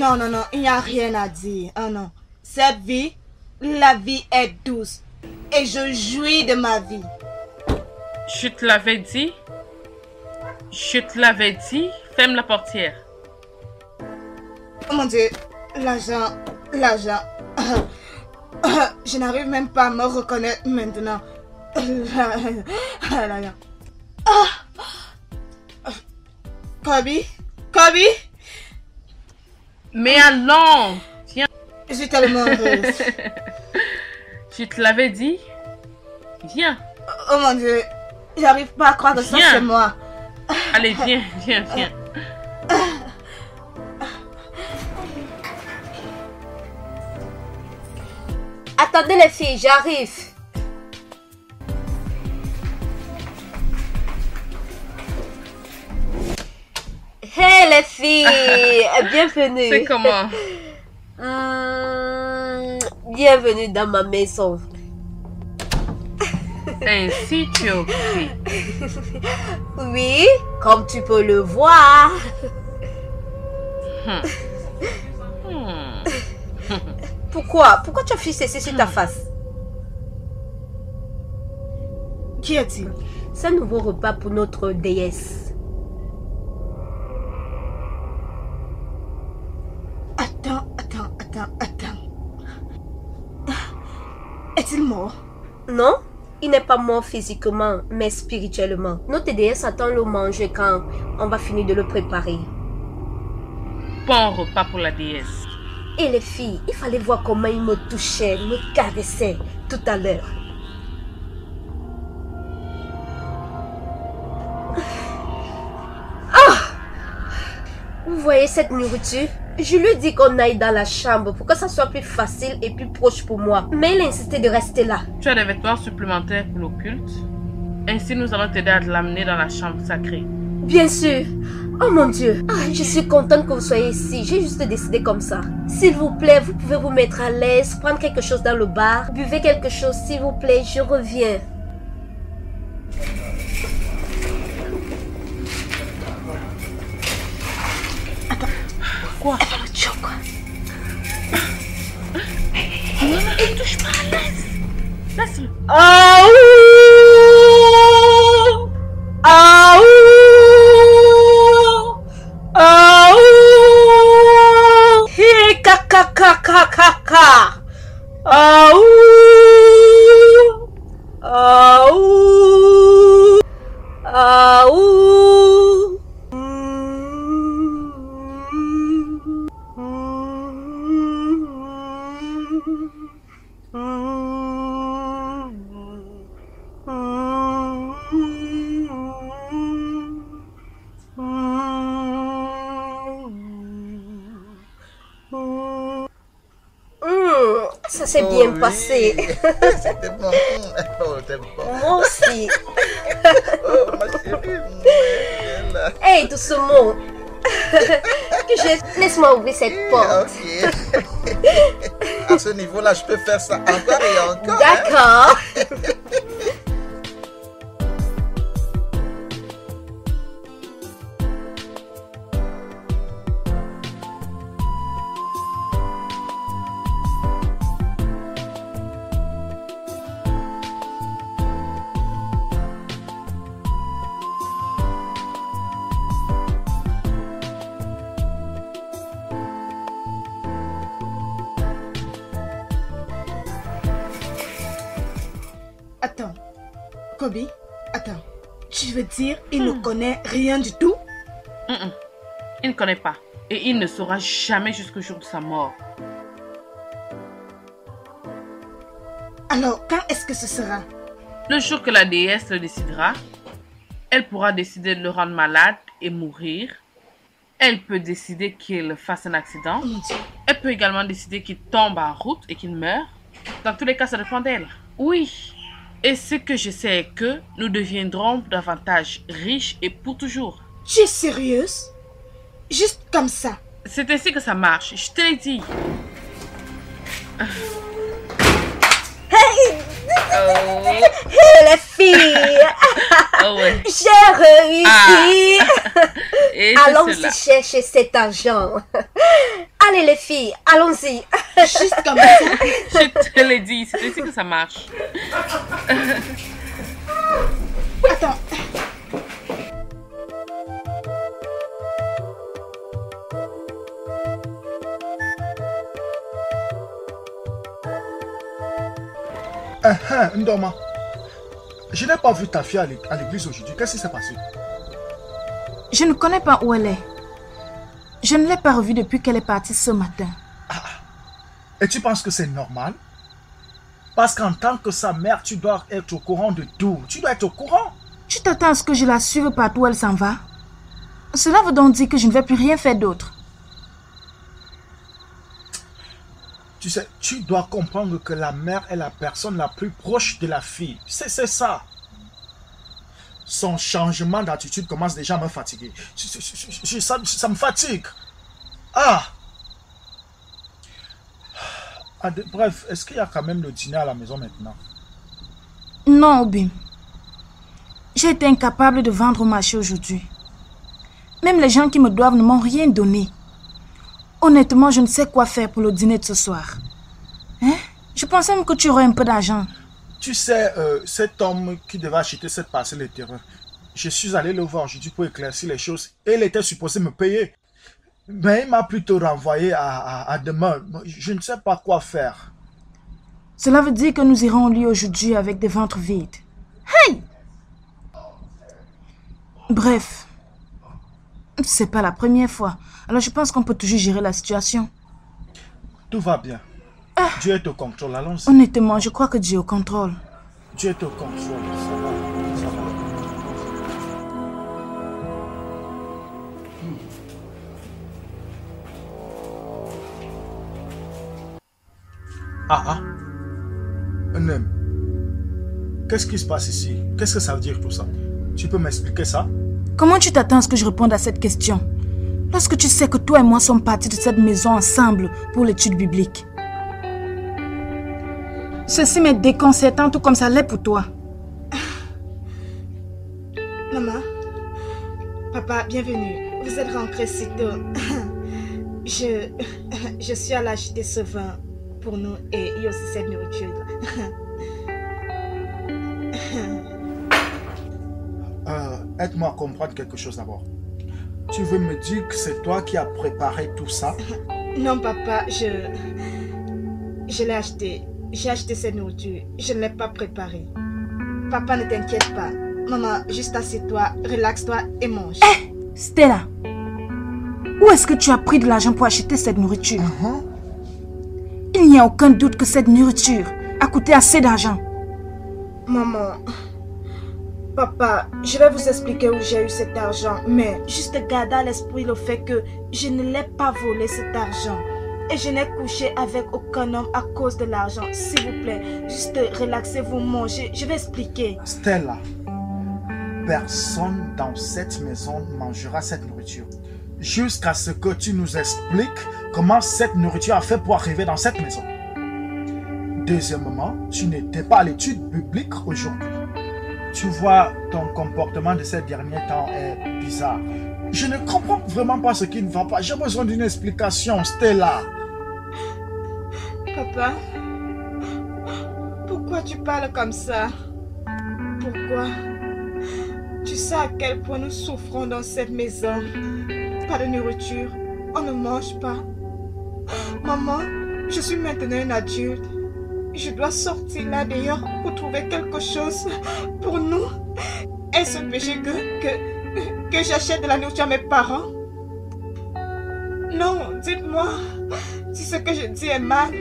Non, il n'y a rien à dire. Oh non. Cette vie, la vie est douce. Et je jouis de ma vie. Je te l'avais dit. Je te l'avais dit. Ferme la portière. Oh mon Dieu. L'argent. Je n'arrive même pas à me reconnaître maintenant. Kobe? Mais allons. Viens. Je suis tellement heureuse. Je te l'avais dit. Viens. Oh mon Dieu. J'arrive pas à croire que ça c'est moi. Allez, viens. Attendez les filles, j'arrive. Hey les filles, bienvenue. C'est comment? Bienvenue dans ma maison. Ainsi tu es occupée. Oui, comme tu peux le voir. Pourquoi tu as fixé ceci sur ta face? Qui est-il? C'est un nouveau repas pour notre déesse. Attends. Est-il mort? Non, il n'est pas mort physiquement, mais spirituellement. Notre déesse attend le manger quand on va finir de le préparer. Bon repas pour la déesse. Et les filles, il fallait voir comment il me touchait, me caressait tout à l'heure. Vous voyez cette nourriture? Je lui ai dit qu'on aille dans la chambre pour que ça soit plus facile et plus proche pour moi. Mais il a insisté de rester là. Tu as des vêtements supplémentaires pour l'occulte? Ainsi, nous allons t'aider à l'amener dans la chambre sacrée. Bien sûr. Oh mon Dieu. Je suis contente que vous soyez ici. J'ai juste décidé comme ça. S'il vous plaît, vous pouvez vous mettre à l'aise, prendre quelque chose dans le bar. Buvez quelque chose, s'il vous plaît. Je reviens. Quoi? Quoi? Il touche pas à l'aise. Laisse-le. Ça s'est bien passé. C'était bon. Oh, c'était bon. Moi aussi. Oh, ma chérie. Hey, doucement. Laisse-moi ouvrir cette porte. Ok. À ce niveau-là, je peux faire ça encore et encore. D'accord. Attends, Kobe, attends. Tu veux dire il ne connaît rien du tout? Il ne connaît pas. Et il ne saura jamais jusqu'au jour de sa mort. Alors, quand est-ce que ce sera? Le jour que la déesse le décidera, elle pourra décider de le rendre malade et mourir. Elle peut décider qu'il fasse un accident. Elle peut également décider qu'il tombe en route et qu'il meurt. Dans tous les cas, ça dépend d'elle. Oui. Et ce que je sais est que nous deviendrons davantage riches et pour toujours. Tu es sérieuse? Juste comme ça? C'est ainsi que ça marche, je te l'ai dit. Hey! Hey les filles! Oh ouais. J'ai réussi! Et allons-y chercher cet argent. Allez les filles, allons-y. Juste comme ça. Je te l'ai dit, c'est ainsi que ça marche. Attends. Ndoma, je n'ai pas vu ta fille à l'église aujourd'hui. Qu'est-ce qui s'est passé? Je ne connais pas où elle est. Je ne l'ai pas revue depuis qu'elle est partie ce matin. Et tu penses que c'est normal? Parce qu'en tant que sa mère, tu dois être au courant de tout. Tu dois être au courant. Tu t'attends à ce que je la suive partout où elle s'en va? Cela veut donc dire que je ne vais plus rien faire d'autre. Tu sais, tu dois comprendre que la mère est la personne la plus proche de la fille. C'est ça. Son changement d'attitude commence déjà à me fatiguer. Ça me fatigue. Bref, est-ce qu'il y a quand même le dîner à la maison maintenant? Non, Obim. J'ai été incapable de vendre au marché aujourd'hui. Même les gens qui me doivent ne m'ont rien donné. Honnêtement, je ne sais quoi faire pour le dîner de ce soir. Hein? Je pensais même que tu aurais un peu d'argent. Tu sais, cet homme qui devait acheter cette parcelle de terrain, je suis allé le voir aujourd'hui pour éclaircir les choses et il était supposé me payer. Mais il m'a plutôt renvoyé à demain. Je ne sais pas quoi faire. Cela veut dire que nous irons au lit aujourd'hui avec des ventres vides. Hey! Bref, c'est pas la première fois. Alors je pense qu'on peut toujours gérer la situation. Tout va bien. Dieu est au contrôle, allons-y. Honnêtement, je crois que Dieu est au contrôle. Dieu est au contrôle, ça va. Nem. Qu'est-ce qui se passe ici? Qu'est-ce que ça veut dire tout ça? Tu peux m'expliquer ça? Comment tu t'attends à ce que je réponde à cette question? Lorsque tu sais que toi et moi sommes partis de cette maison ensemble pour l'étude biblique. Ceci m'est déconcertant tout comme ça l'est pour toi. Maman, papa, bienvenue. Vous êtes rentrés si tôt. Je suis allée acheter ce vin pour nous et il y a aussi cette nourriture. Aide-moi à comprendre quelque chose d'abord. Tu veux me dire que c'est toi qui as préparé tout ça? Non, papa, je l'ai acheté. J'ai acheté cette nourriture. Je ne l'ai pas préparée. Papa, ne t'inquiète pas. Maman, juste assieds-toi, relaxe-toi et mange. Hé, Stella, où est-ce que tu as pris de l'argent pour acheter cette nourriture? Il n'y a aucun doute que cette nourriture a coûté assez d'argent. Maman, papa, je vais vous expliquer où j'ai eu cet argent, mais juste gardez à l'esprit le fait que je ne l'ai pas volé cet argent. Et je n'ai couché avec aucun homme à cause de l'argent. S'il vous plaît, juste relaxez-vous, mangez. Je vais expliquer. Stella, personne dans cette maison mangera cette nourriture. Jusqu'à ce que tu nous expliques comment cette nourriture a fait pour arriver dans cette maison. Deuxièmement, tu n'étais pas à l'étude biblique aujourd'hui. Tu vois, ton comportement de ces derniers temps est bizarre. Je ne comprends vraiment pas ce qui ne va pas. J'ai besoin d'une explication, Stella. Papa, pourquoi tu parles comme ça? Pourquoi? Tu sais à quel point nous souffrons dans cette maison. Pas de nourriture, on ne mange pas. Maman, je suis maintenant une adulte. Je dois sortir là dehors pour trouver quelque chose pour nous. Est-ce un péché que j'achète de la nourriture à mes parents? Non, dites-moi si ce que je dis est mal.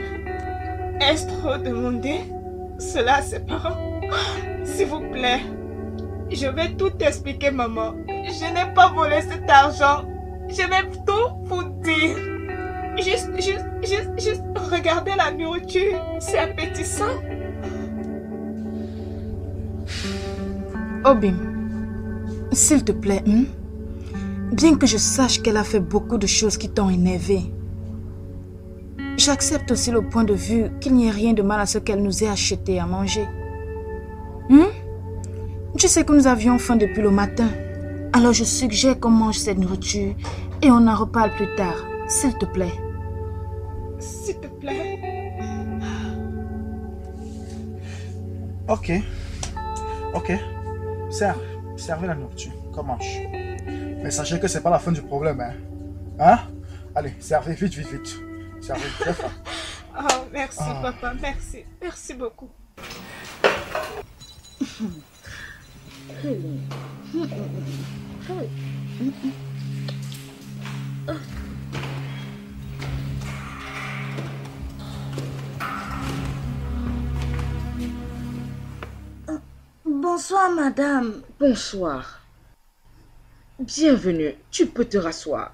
Est-ce trop demandé cela à ses parents? S'il vous plaît, je vais tout expliquer, maman. Je n'ai pas volé cet argent. Je vais tout vous dire. Juste regardez la nourriture. C'est appétissant. Obim, s'il te plaît, bien que je sache qu'elle a fait beaucoup de choses qui t'ont énervé, j'accepte aussi le point de vue qu'il n'y a rien de mal à ce qu'elle nous ait acheté à manger. Tu sais que nous avions faim depuis le matin. Alors je suggère qu'on mange cette nourriture et on en reparle plus tard, s'il te plaît. S'il te plaît. Ok. Servez la nourriture. Qu'on mange. Mais sachez que c'est pas la fin du problème, hein. Allez, servez vite. Servez très fort. Oh, merci papa, merci. Merci beaucoup. Bonsoir, madame. Bonsoir. Bienvenue. Tu peux te rasseoir.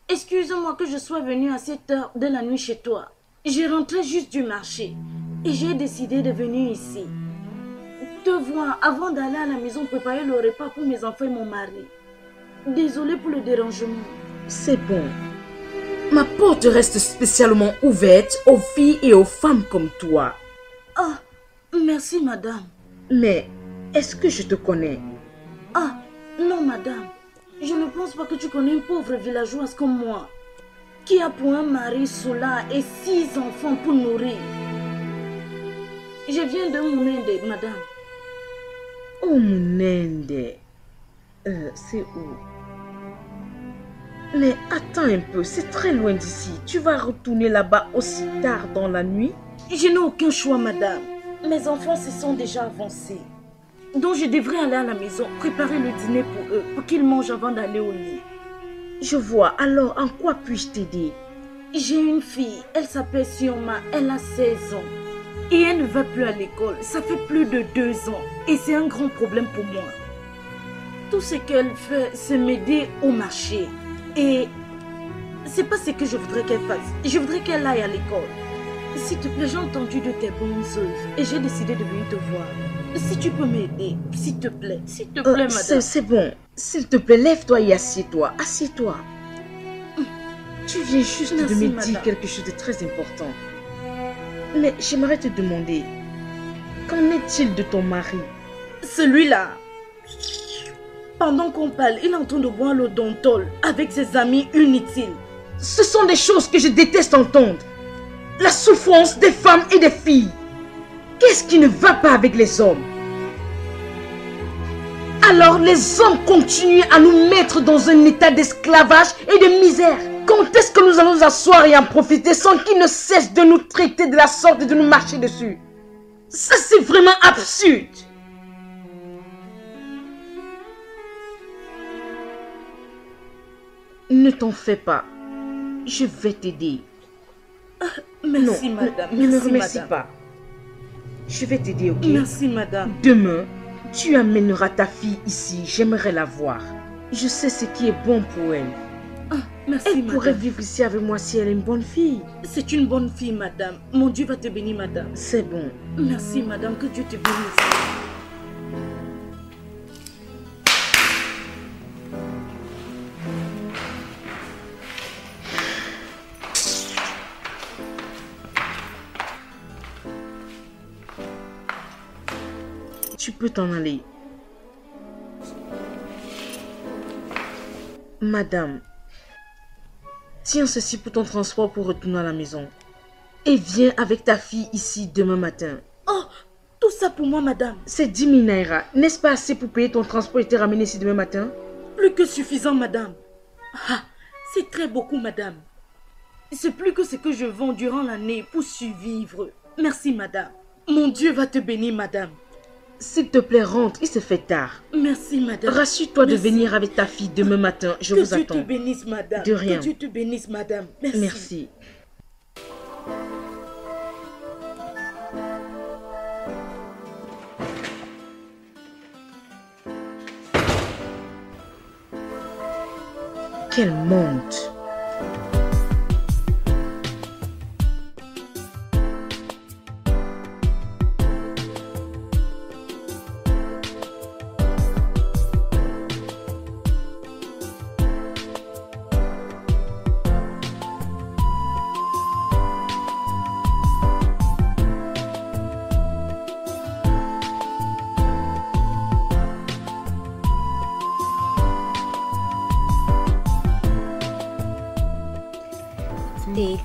Excuse-moi que je sois venue à cette heure de la nuit chez toi. Je rentrais juste du marché et j'ai décidé de venir ici. Te voir avant d'aller à la maison préparer le repas pour mes enfants et mon mari. Désolée pour le dérangement. C'est bon. Ma porte reste spécialement ouverte aux filles et aux femmes comme toi. Ah, merci madame. Mais est-ce que je te connais? Ah, non madame. Je ne pense pas que tu connais une pauvre villageoise comme moi, qui a pour un mari solar et 6 enfants pour nourrir. Je viens de Mounende, madame. Oh, Mounende. C'est où? Mais attends un peu, c'est très loin d'ici. Tu vas retourner là-bas aussi tard dans la nuit? Je n'ai aucun choix, madame. Mes enfants se sont déjà avancés. Donc je devrais aller à la maison, préparer le dîner pour eux, pour qu'ils mangent avant d'aller au lit. Je vois. Alors, en quoi puis-je t'aider? J'ai une fille, elle s'appelle Sioma, elle a 16 ans. Et elle ne va plus à l'école, ça fait plus de 2 ans. Et c'est un grand problème pour moi. Tout ce qu'elle fait, c'est m'aider au marché. Et c'est pas ce que je voudrais qu'elle fasse. Je voudrais qu'elle aille à l'école. S'il te plaît, j'ai entendu de tes bonnes œuvres et j'ai décidé de venir te voir. Si tu peux m'aider, s'il te plaît. S'il te plaît, madame. C'est bon. S'il te plaît, lève-toi et assieds-toi. Assieds-toi. Tu viens juste de me dire quelque chose de très important. Mais j'aimerais te demander, qu'en est-il de ton mari? Celui-là. Pendant qu'on parle, il est en train de boire le Dontol avec ses amis inutiles. Ce sont des choses que je déteste entendre. La souffrance des femmes et des filles. Qu'est-ce qui ne va pas avec les hommes? Alors les hommes continuent à nous mettre dans un état d'esclavage et de misère. Quand est-ce que nous allons nous asseoir et en profiter sans qu'ils ne cessent de nous traiter de la sorte et de nous marcher dessus? Ça, c'est vraiment absurde. Ne t'en fais pas. Je vais t'aider. Merci, madame. Ne me remercie pas. Je vais t'aider, ok? Merci, madame. Demain, tu amèneras ta fille ici. J'aimerais la voir. Je sais ce qui est bon pour elle. Merci, elle madame. pourrait vivre ici avec moi si elle est une bonne fille. C'est une bonne fille, madame. Mon Dieu va te bénir, madame. C'est bon. Merci, madame. Que Dieu te bénisse. Tu peux t'en aller. Madame, tiens ceci pour ton transport pour retourner à la maison. Et viens avec ta fille ici demain matin. Oh, tout ça pour moi, madame. C'est 10 000 naira. N'est-ce pas assez pour payer ton transport et te ramener ici demain matin? Plus que suffisant, madame. Ah, c'est très beaucoup, madame. C'est plus que ce que je vends durant l'année pour survivre. Merci, madame. Mon Dieu va te bénir, madame. S'il te plaît, rentre, il se fait tard. Merci, madame. Rassure-toi de venir avec ta fille demain matin. Je vous attends. Que Dieu te bénisse, madame. De rien. Que Dieu te bénisse, madame. Merci. Merci. Quel monde!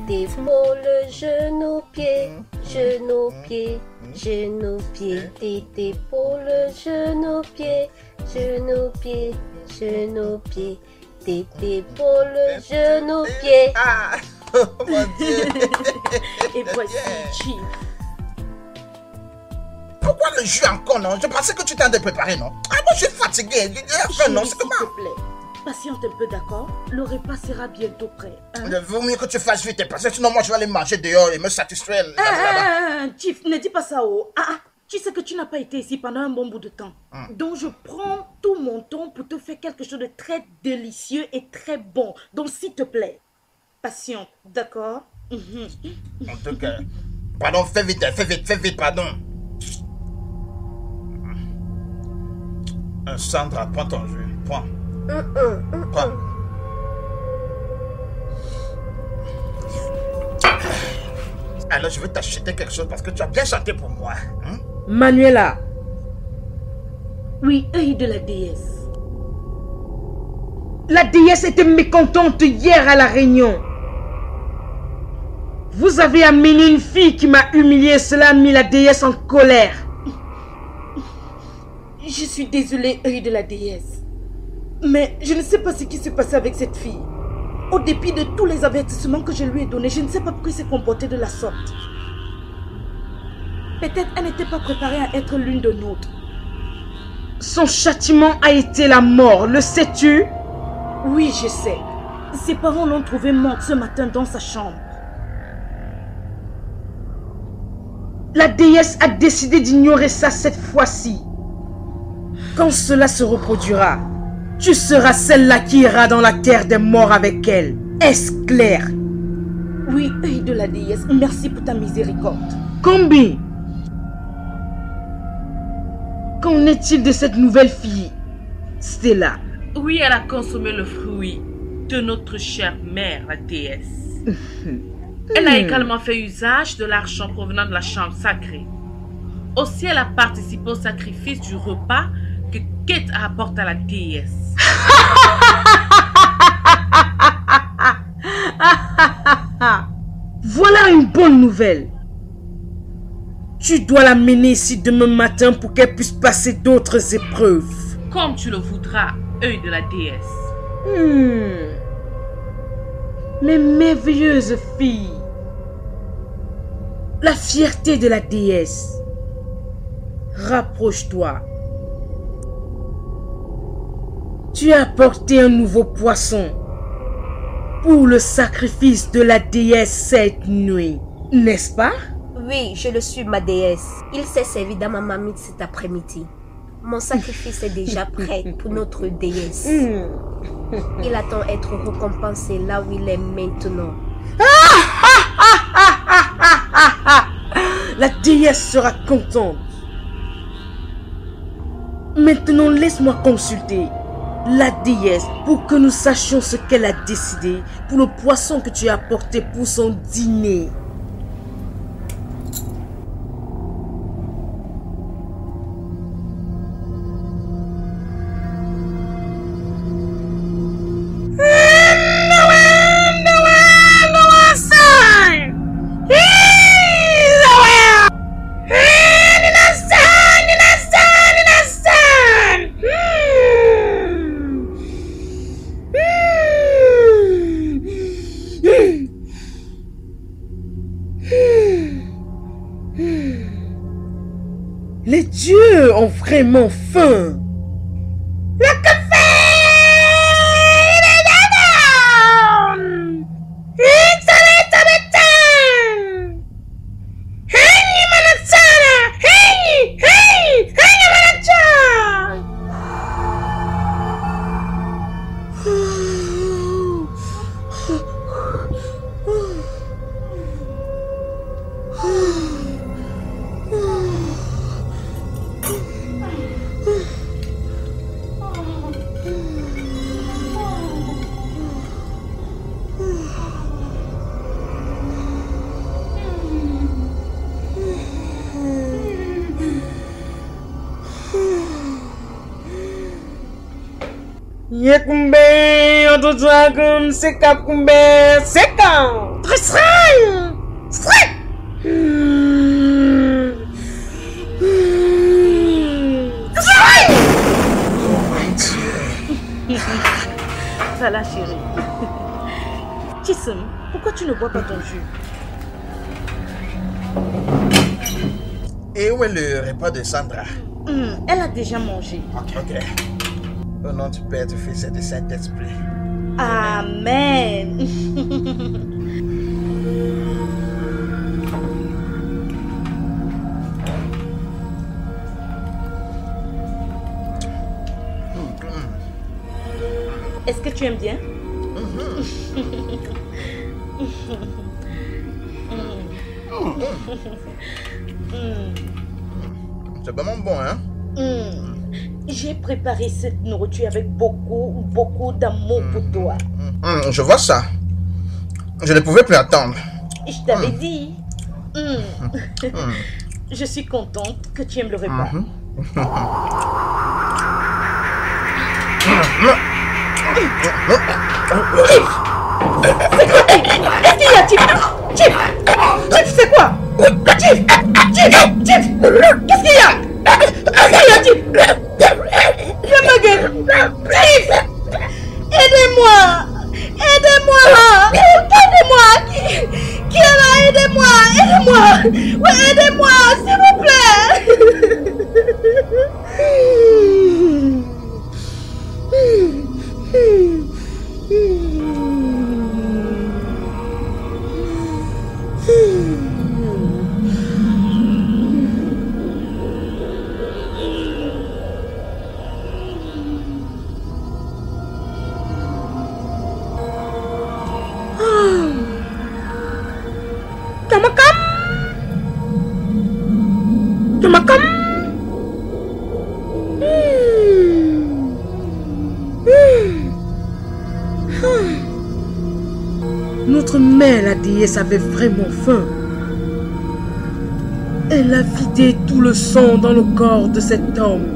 d'épaule, genou, pied, genou, pied, genou, pied, d'épaule, genou, pied, genou, pied, genou, pied, d'épaule, genou, pied. Ah, oh mon Dieu. Et voici Chief. Pourquoi le jus encore, non? Je pensais que tu t'en étais préparé, non? Ah, moi je suis fatigué. Non, c'est comment? S'il te plaît, patiente un peu, d'accord? Le repas sera bientôt prêt. Hein? Il vaut mieux que tu fasses vite, parce que sinon moi je vais aller manger dehors et me satisfaire là-bas. Chief, ne dis pas ça, oh. Tu sais que tu n'as pas été ici pendant un bon bout de temps. Donc je prends tout mon temps pour te faire quelque chose de très délicieux et très bon. Donc s'il te plaît, patiente, d'accord? En tout cas, pardon, fais vite, pardon. Sandra, prends ton jus, prends. Prends. Alors je vais t'acheter quelque chose parce que tu as bien chanté pour moi. Manuela. Oui, œil de la déesse. La déesse était mécontente hier à la réunion. Vous avez amené une fille qui m'a humilié. Cela a mis la déesse en colère. Je suis désolée, œil de la déesse. Mais je ne sais pas ce qui s'est passé avec cette fille. Au dépit de tous les avertissements que je lui ai donnés, je ne sais pas pourquoi il s'est comporté de la sorte. Peut-être elle n'était pas préparée à être l'une de nôtres. Son châtiment a été la mort, le sais-tu? Oui, je sais. Ses parents l'ont trouvée morte ce matin dans sa chambre. La déesse a décidé d'ignorer ça cette fois-ci. Quand cela se reproduira, tu seras celle-là qui ira dans la terre des morts avec elle. Est-ce clair? Oui, œil de la déesse, merci pour ta miséricorde. Combi, qu'en est-il de cette nouvelle fille, Stella? Oui, elle a consommé le fruit de notre chère mère, la déesse. Elle a également fait usage de l'argent provenant de la chambre sacrée. Aussi, elle a participé au sacrifice du repas que Kate apporte à la déesse. Voilà une bonne nouvelle. Tu dois la mener ici demain matin pour qu'elle puisse passer d'autres épreuves. Comme tu le voudras, œil de la déesse. Mais merveilleuse fille. La fierté de la déesse. Rapproche-toi. Tu as apporté un nouveau poisson pour le sacrifice de la déesse cette nuit, n'est-ce pas? Oui, je le suis, ma déesse. Il s'est servi dans ma marmite cet après-midi. Mon sacrifice est déjà prêt pour notre déesse. Il attend être récompensé là où il est maintenant. La déesse sera contente. Maintenant, laisse-moi consulter la déesse pour que nous sachions ce qu'elle a décidé pour le poisson que tu as apporté pour son dîner. Les dieux ont vraiment faim. Le café! Yekumbe, otodragon, seka kumbe, seka. Très Israël! Ça là, chérie. Chisholm, pourquoi tu ne bois pas ton jus? Et où est le repas de Sandra? Elle a déjà mangé. Ok. Au nom du Père, du Fils et du Saint-Esprit. Amen. Est-ce que tu aimes bien? C'est vraiment bon, hein? J'ai préparé cette nourriture avec beaucoup d'amour pour toi. Je vois ça. Je ne pouvais plus attendre. Je t'avais dit. Je suis contente que tu aimes le repas. Qu'est-ce qu'il y a, Chip? Chip, c'est quoi? Chip, qu'est-ce qu'il y a? Qu'est-ce qu'il y a, Chip? Je me gueule. Chip, aidez-moi. Aidez-moi. Qui est là? Aidez-moi. Oui, aidez-moi, s'il vous plaît. Notre mère, la déesse, avait vraiment faim. Elle a vidé tout le sang dans le corps de cet homme.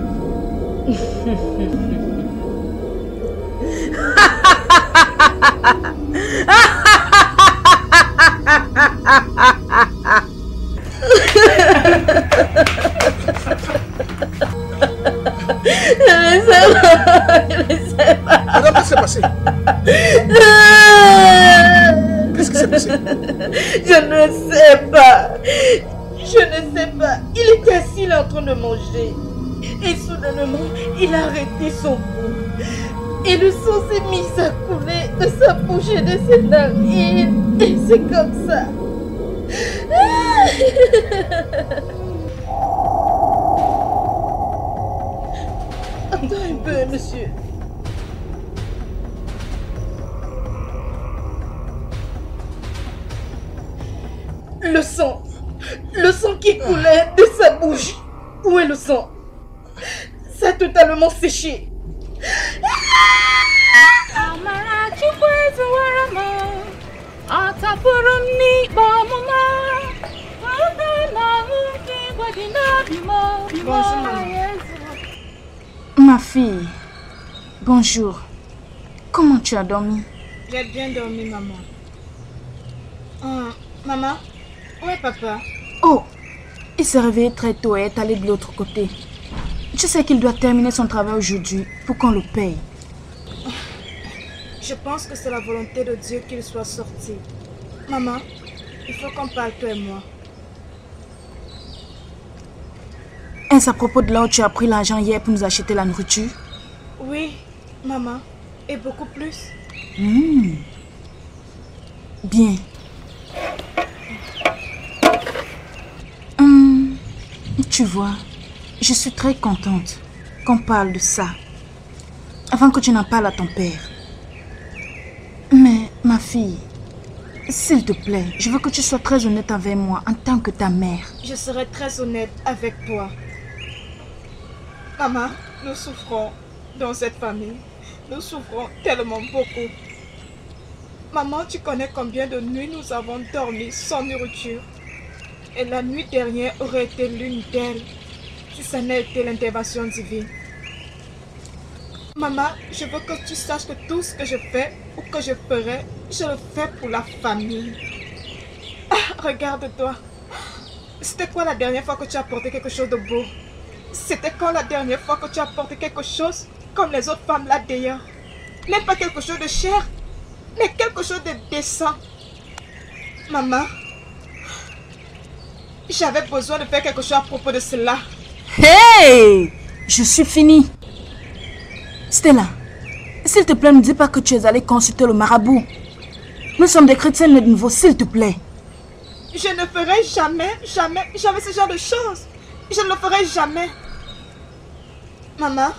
Madame, qu'est-ce qui s'est passé? Qu'est-ce qui s'est passé? Je ne sais pas. Il était assis là en train de manger. Et soudainement, il a arrêté son goût. Et le sang s'est mis à couler de sa bouche et de ses narines. Et c'est comme ça. Attends un peu, monsieur. Le sang qui coulait de sa bouche. Où est le sang? Ça a totalement séché. Bonjour, ma fille. Bonjour. Comment tu as dormi? J'ai bien dormi, maman. Maman, où est papa? Oh, il s'est réveillé très tôt et est allé de l'autre côté. Je sais qu'il doit terminer son travail aujourd'hui pour qu'on le paye. Je pense que c'est la volonté de Dieu qu'il soit sorti. Maman, il faut qu'on parle, toi et moi. Est-ce à propos de là où tu as pris l'argent hier pour nous acheter la nourriture? Oui, maman, et beaucoup plus. Bien. Tu vois, je suis très contente qu'on parle de ça avant que tu n'en parles à ton père. Mais ma fille, s'il te plaît, je veux que tu sois très honnête avec moi en tant que ta mère. Je serai très honnête avec toi. Maman, nous souffrons dans cette famille. Nous souffrons tellement beaucoup. Maman, tu connais combien de nuits nous avons dormi sans nourriture? Et la nuit dernière aurait été l'une d'elles si ça n'a été l'intervention divine. Maman, je veux que tu saches que tout ce que je fais ou que je ferai, je le fais pour la famille. Regarde-toi. C'était quoi la dernière fois que tu as porté quelque chose de beau? C'était quand la dernière fois que tu as porté quelque chose comme les autres femmes là d'ailleurs? Même pas quelque chose de cher, mais quelque chose de décent. Maman, j'avais besoin de faire quelque chose à propos de cela. Hey! Je suis fini. Stella, s'il te plaît, ne dis pas que tu es allé consulter le marabout. Nous sommes des chrétiens de nouveau, s'il te plaît. Je ne ferai jamais ce genre de choses. Je ne le ferai jamais. Maman,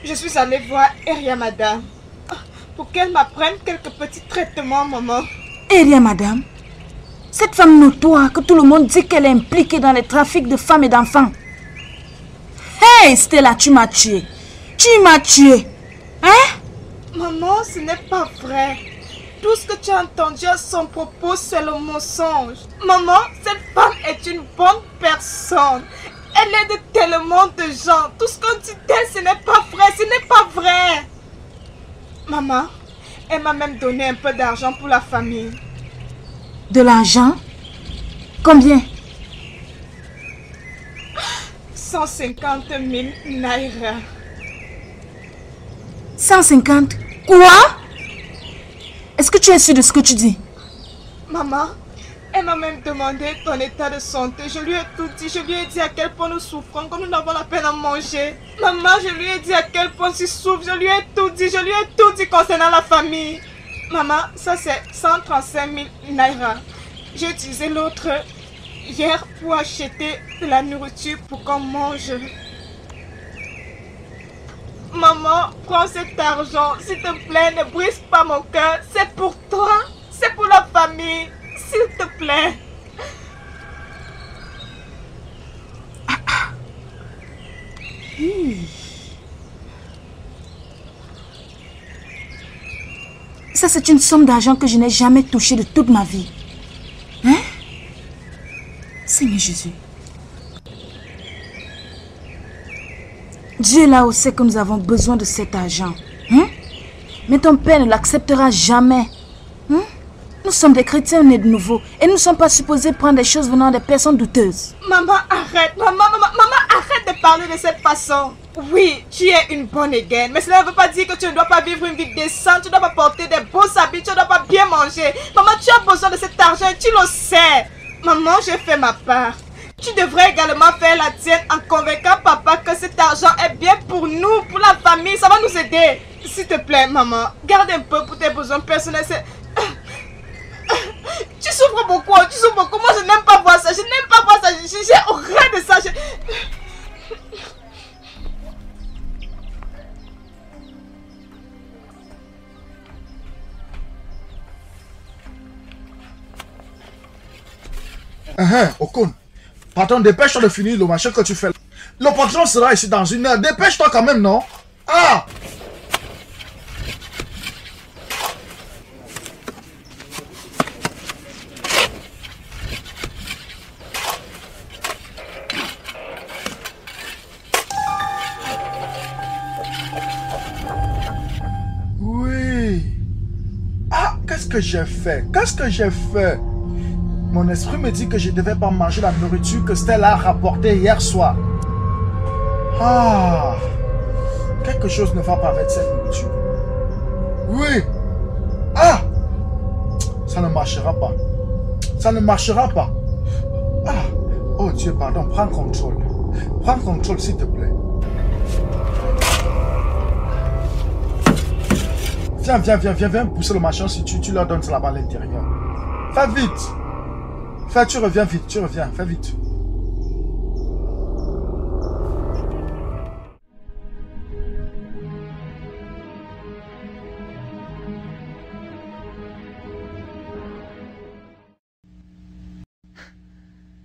je suis allée voir Eria Madame pour qu'elle m'apprenne quelques petits traitements, maman. Eria Madame? Cette femme notoire que tout le monde dit qu'elle est impliquée dans les trafics de femmes et d'enfants. Hey Stella, tu m'as tué. Tu m'as tué. Hein? Maman, ce n'est pas vrai. Tout ce que tu as entendu à son propos, c'est le mensonge. Maman, cette femme est une bonne personne. Elle aide tellement de gens. Tout ce qu'on dit d'elle, ce n'est pas vrai. Ce n'est pas vrai. Maman, elle m'a même donné un peu d'argent pour la famille. De l'argent? Combien? 150 000 naira. 150? Quoi? Est-ce que tu es sûr de ce que tu dis? Maman, elle m'a même demandé ton état de santé. Je lui ai tout dit. Je lui ai dit à quel point nous souffrons, que nous n'avons la peine à manger. Maman, je lui ai dit à quel point tu souffres. Je lui ai tout dit. Je lui ai tout dit concernant la famille. Maman, ça c'est 135 000 naira. J'ai utilisé l'autre hier pour acheter de la nourriture pour qu'on mange. Maman, prends cet argent. S'il te plaît, ne brise pas mon cœur. C'est pour toi. C'est pour la famille. S'il te plaît. Ça, c'est une somme d'argent que je n'ai jamais touchée de toute ma vie. Hein? Seigneur Jésus. Dieu là-haut sait que nous avons besoin de cet argent. Hein? Mais ton Père ne l'acceptera jamais. Hein? Nous sommes des chrétiens nés de nouveau et nous ne sommes pas supposés prendre des choses venant des personnes douteuses. Maman, arrête. Maman, arrête de parler de cette façon. Oui, tu es une bonne again, mais cela ne veut pas dire que tu ne dois pas vivre une vie décente, tu ne dois pas porter des beaux habits, tu ne dois pas bien manger. Maman, tu as besoin de cet argent et tu le sais. Maman, j'ai fait ma part. Tu devrais également faire la tienne en convainquant papa que cet argent est bien pour nous, pour la famille, ça va nous aider. S'il te plaît, maman, garde un peu pour tes besoins personnels. Tu souffres beaucoup, tu souffres beaucoup. Moi, je n'aime pas voir ça, je n'aime pas voir ça. J'ai horreur de ça. Okon, pardon, dépêche-toi de finir le machin que tu fais. Le patron sera ici dans une heure. Dépêche-toi quand même, non? Ah! Oui. Ah, qu'est-ce que j'ai fait? Qu'est-ce que j'ai fait? Mon esprit me dit que je ne devais pas manger la nourriture que Stella a rapportée hier soir. Ah, quelque chose ne va pas avec cette nourriture. Oui. Ah, ça ne marchera pas. Ça ne marchera pas. Ah, oh Dieu, pardon, prends contrôle. Prends contrôle, s'il te plaît. Viens pousser le machin si tu leur donnes là-bas à l'intérieur. Fais vite. Tu reviens vite, fais vite.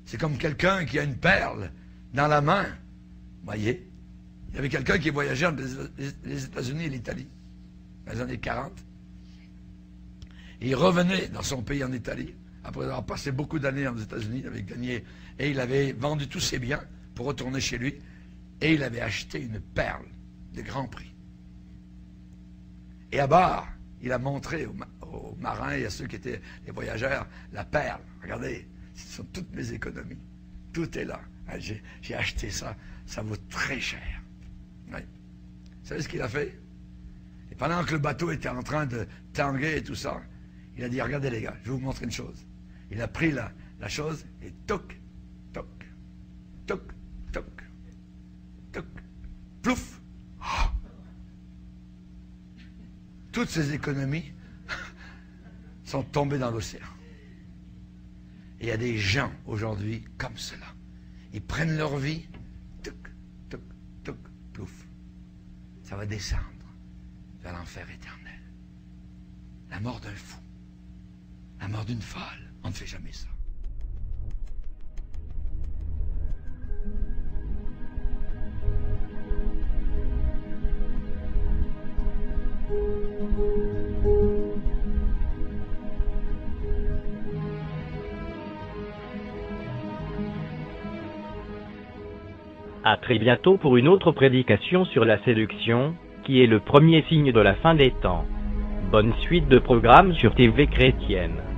C'est comme quelqu'un qui a une perle dans la main. Voyez, il y avait quelqu'un qui voyageait entre les États-Unis et l'Italie, dans les années 40. Et il revenait dans son pays en Italie. Après avoir passé beaucoup d'années aux États-Unis, il avait gagné et il avait vendu tous ses biens pour retourner chez lui. Et il avait acheté une perle de grand prix. Et à bord, il a montré aux marins et à ceux qui étaient les voyageurs, la perle. Regardez, ce sont toutes mes économies. Tout est là. J'ai acheté ça. Ça vaut très cher. Oui. Vous savez ce qu'il a fait? Et pendant que le bateau était en train de tanguer et tout ça, il a dit, regardez les gars, je vais vous montrer une chose. Il a pris la chose et toc, toc, toc, toc, toc, plouf. Oh. Toutes ces économies sont tombées dans l'océan. Et il y a des gens aujourd'hui comme cela. Ils prennent leur vie, toc, toc, toc, plouf. Ça va descendre vers l'enfer éternel. La mort d'un fou. La mort d'une folle. On ne fait jamais ça. À très bientôt pour une autre prédication sur la séduction, qui est le premier signe de la fin des temps. Bonne suite de programmes sur TV Chrétienne.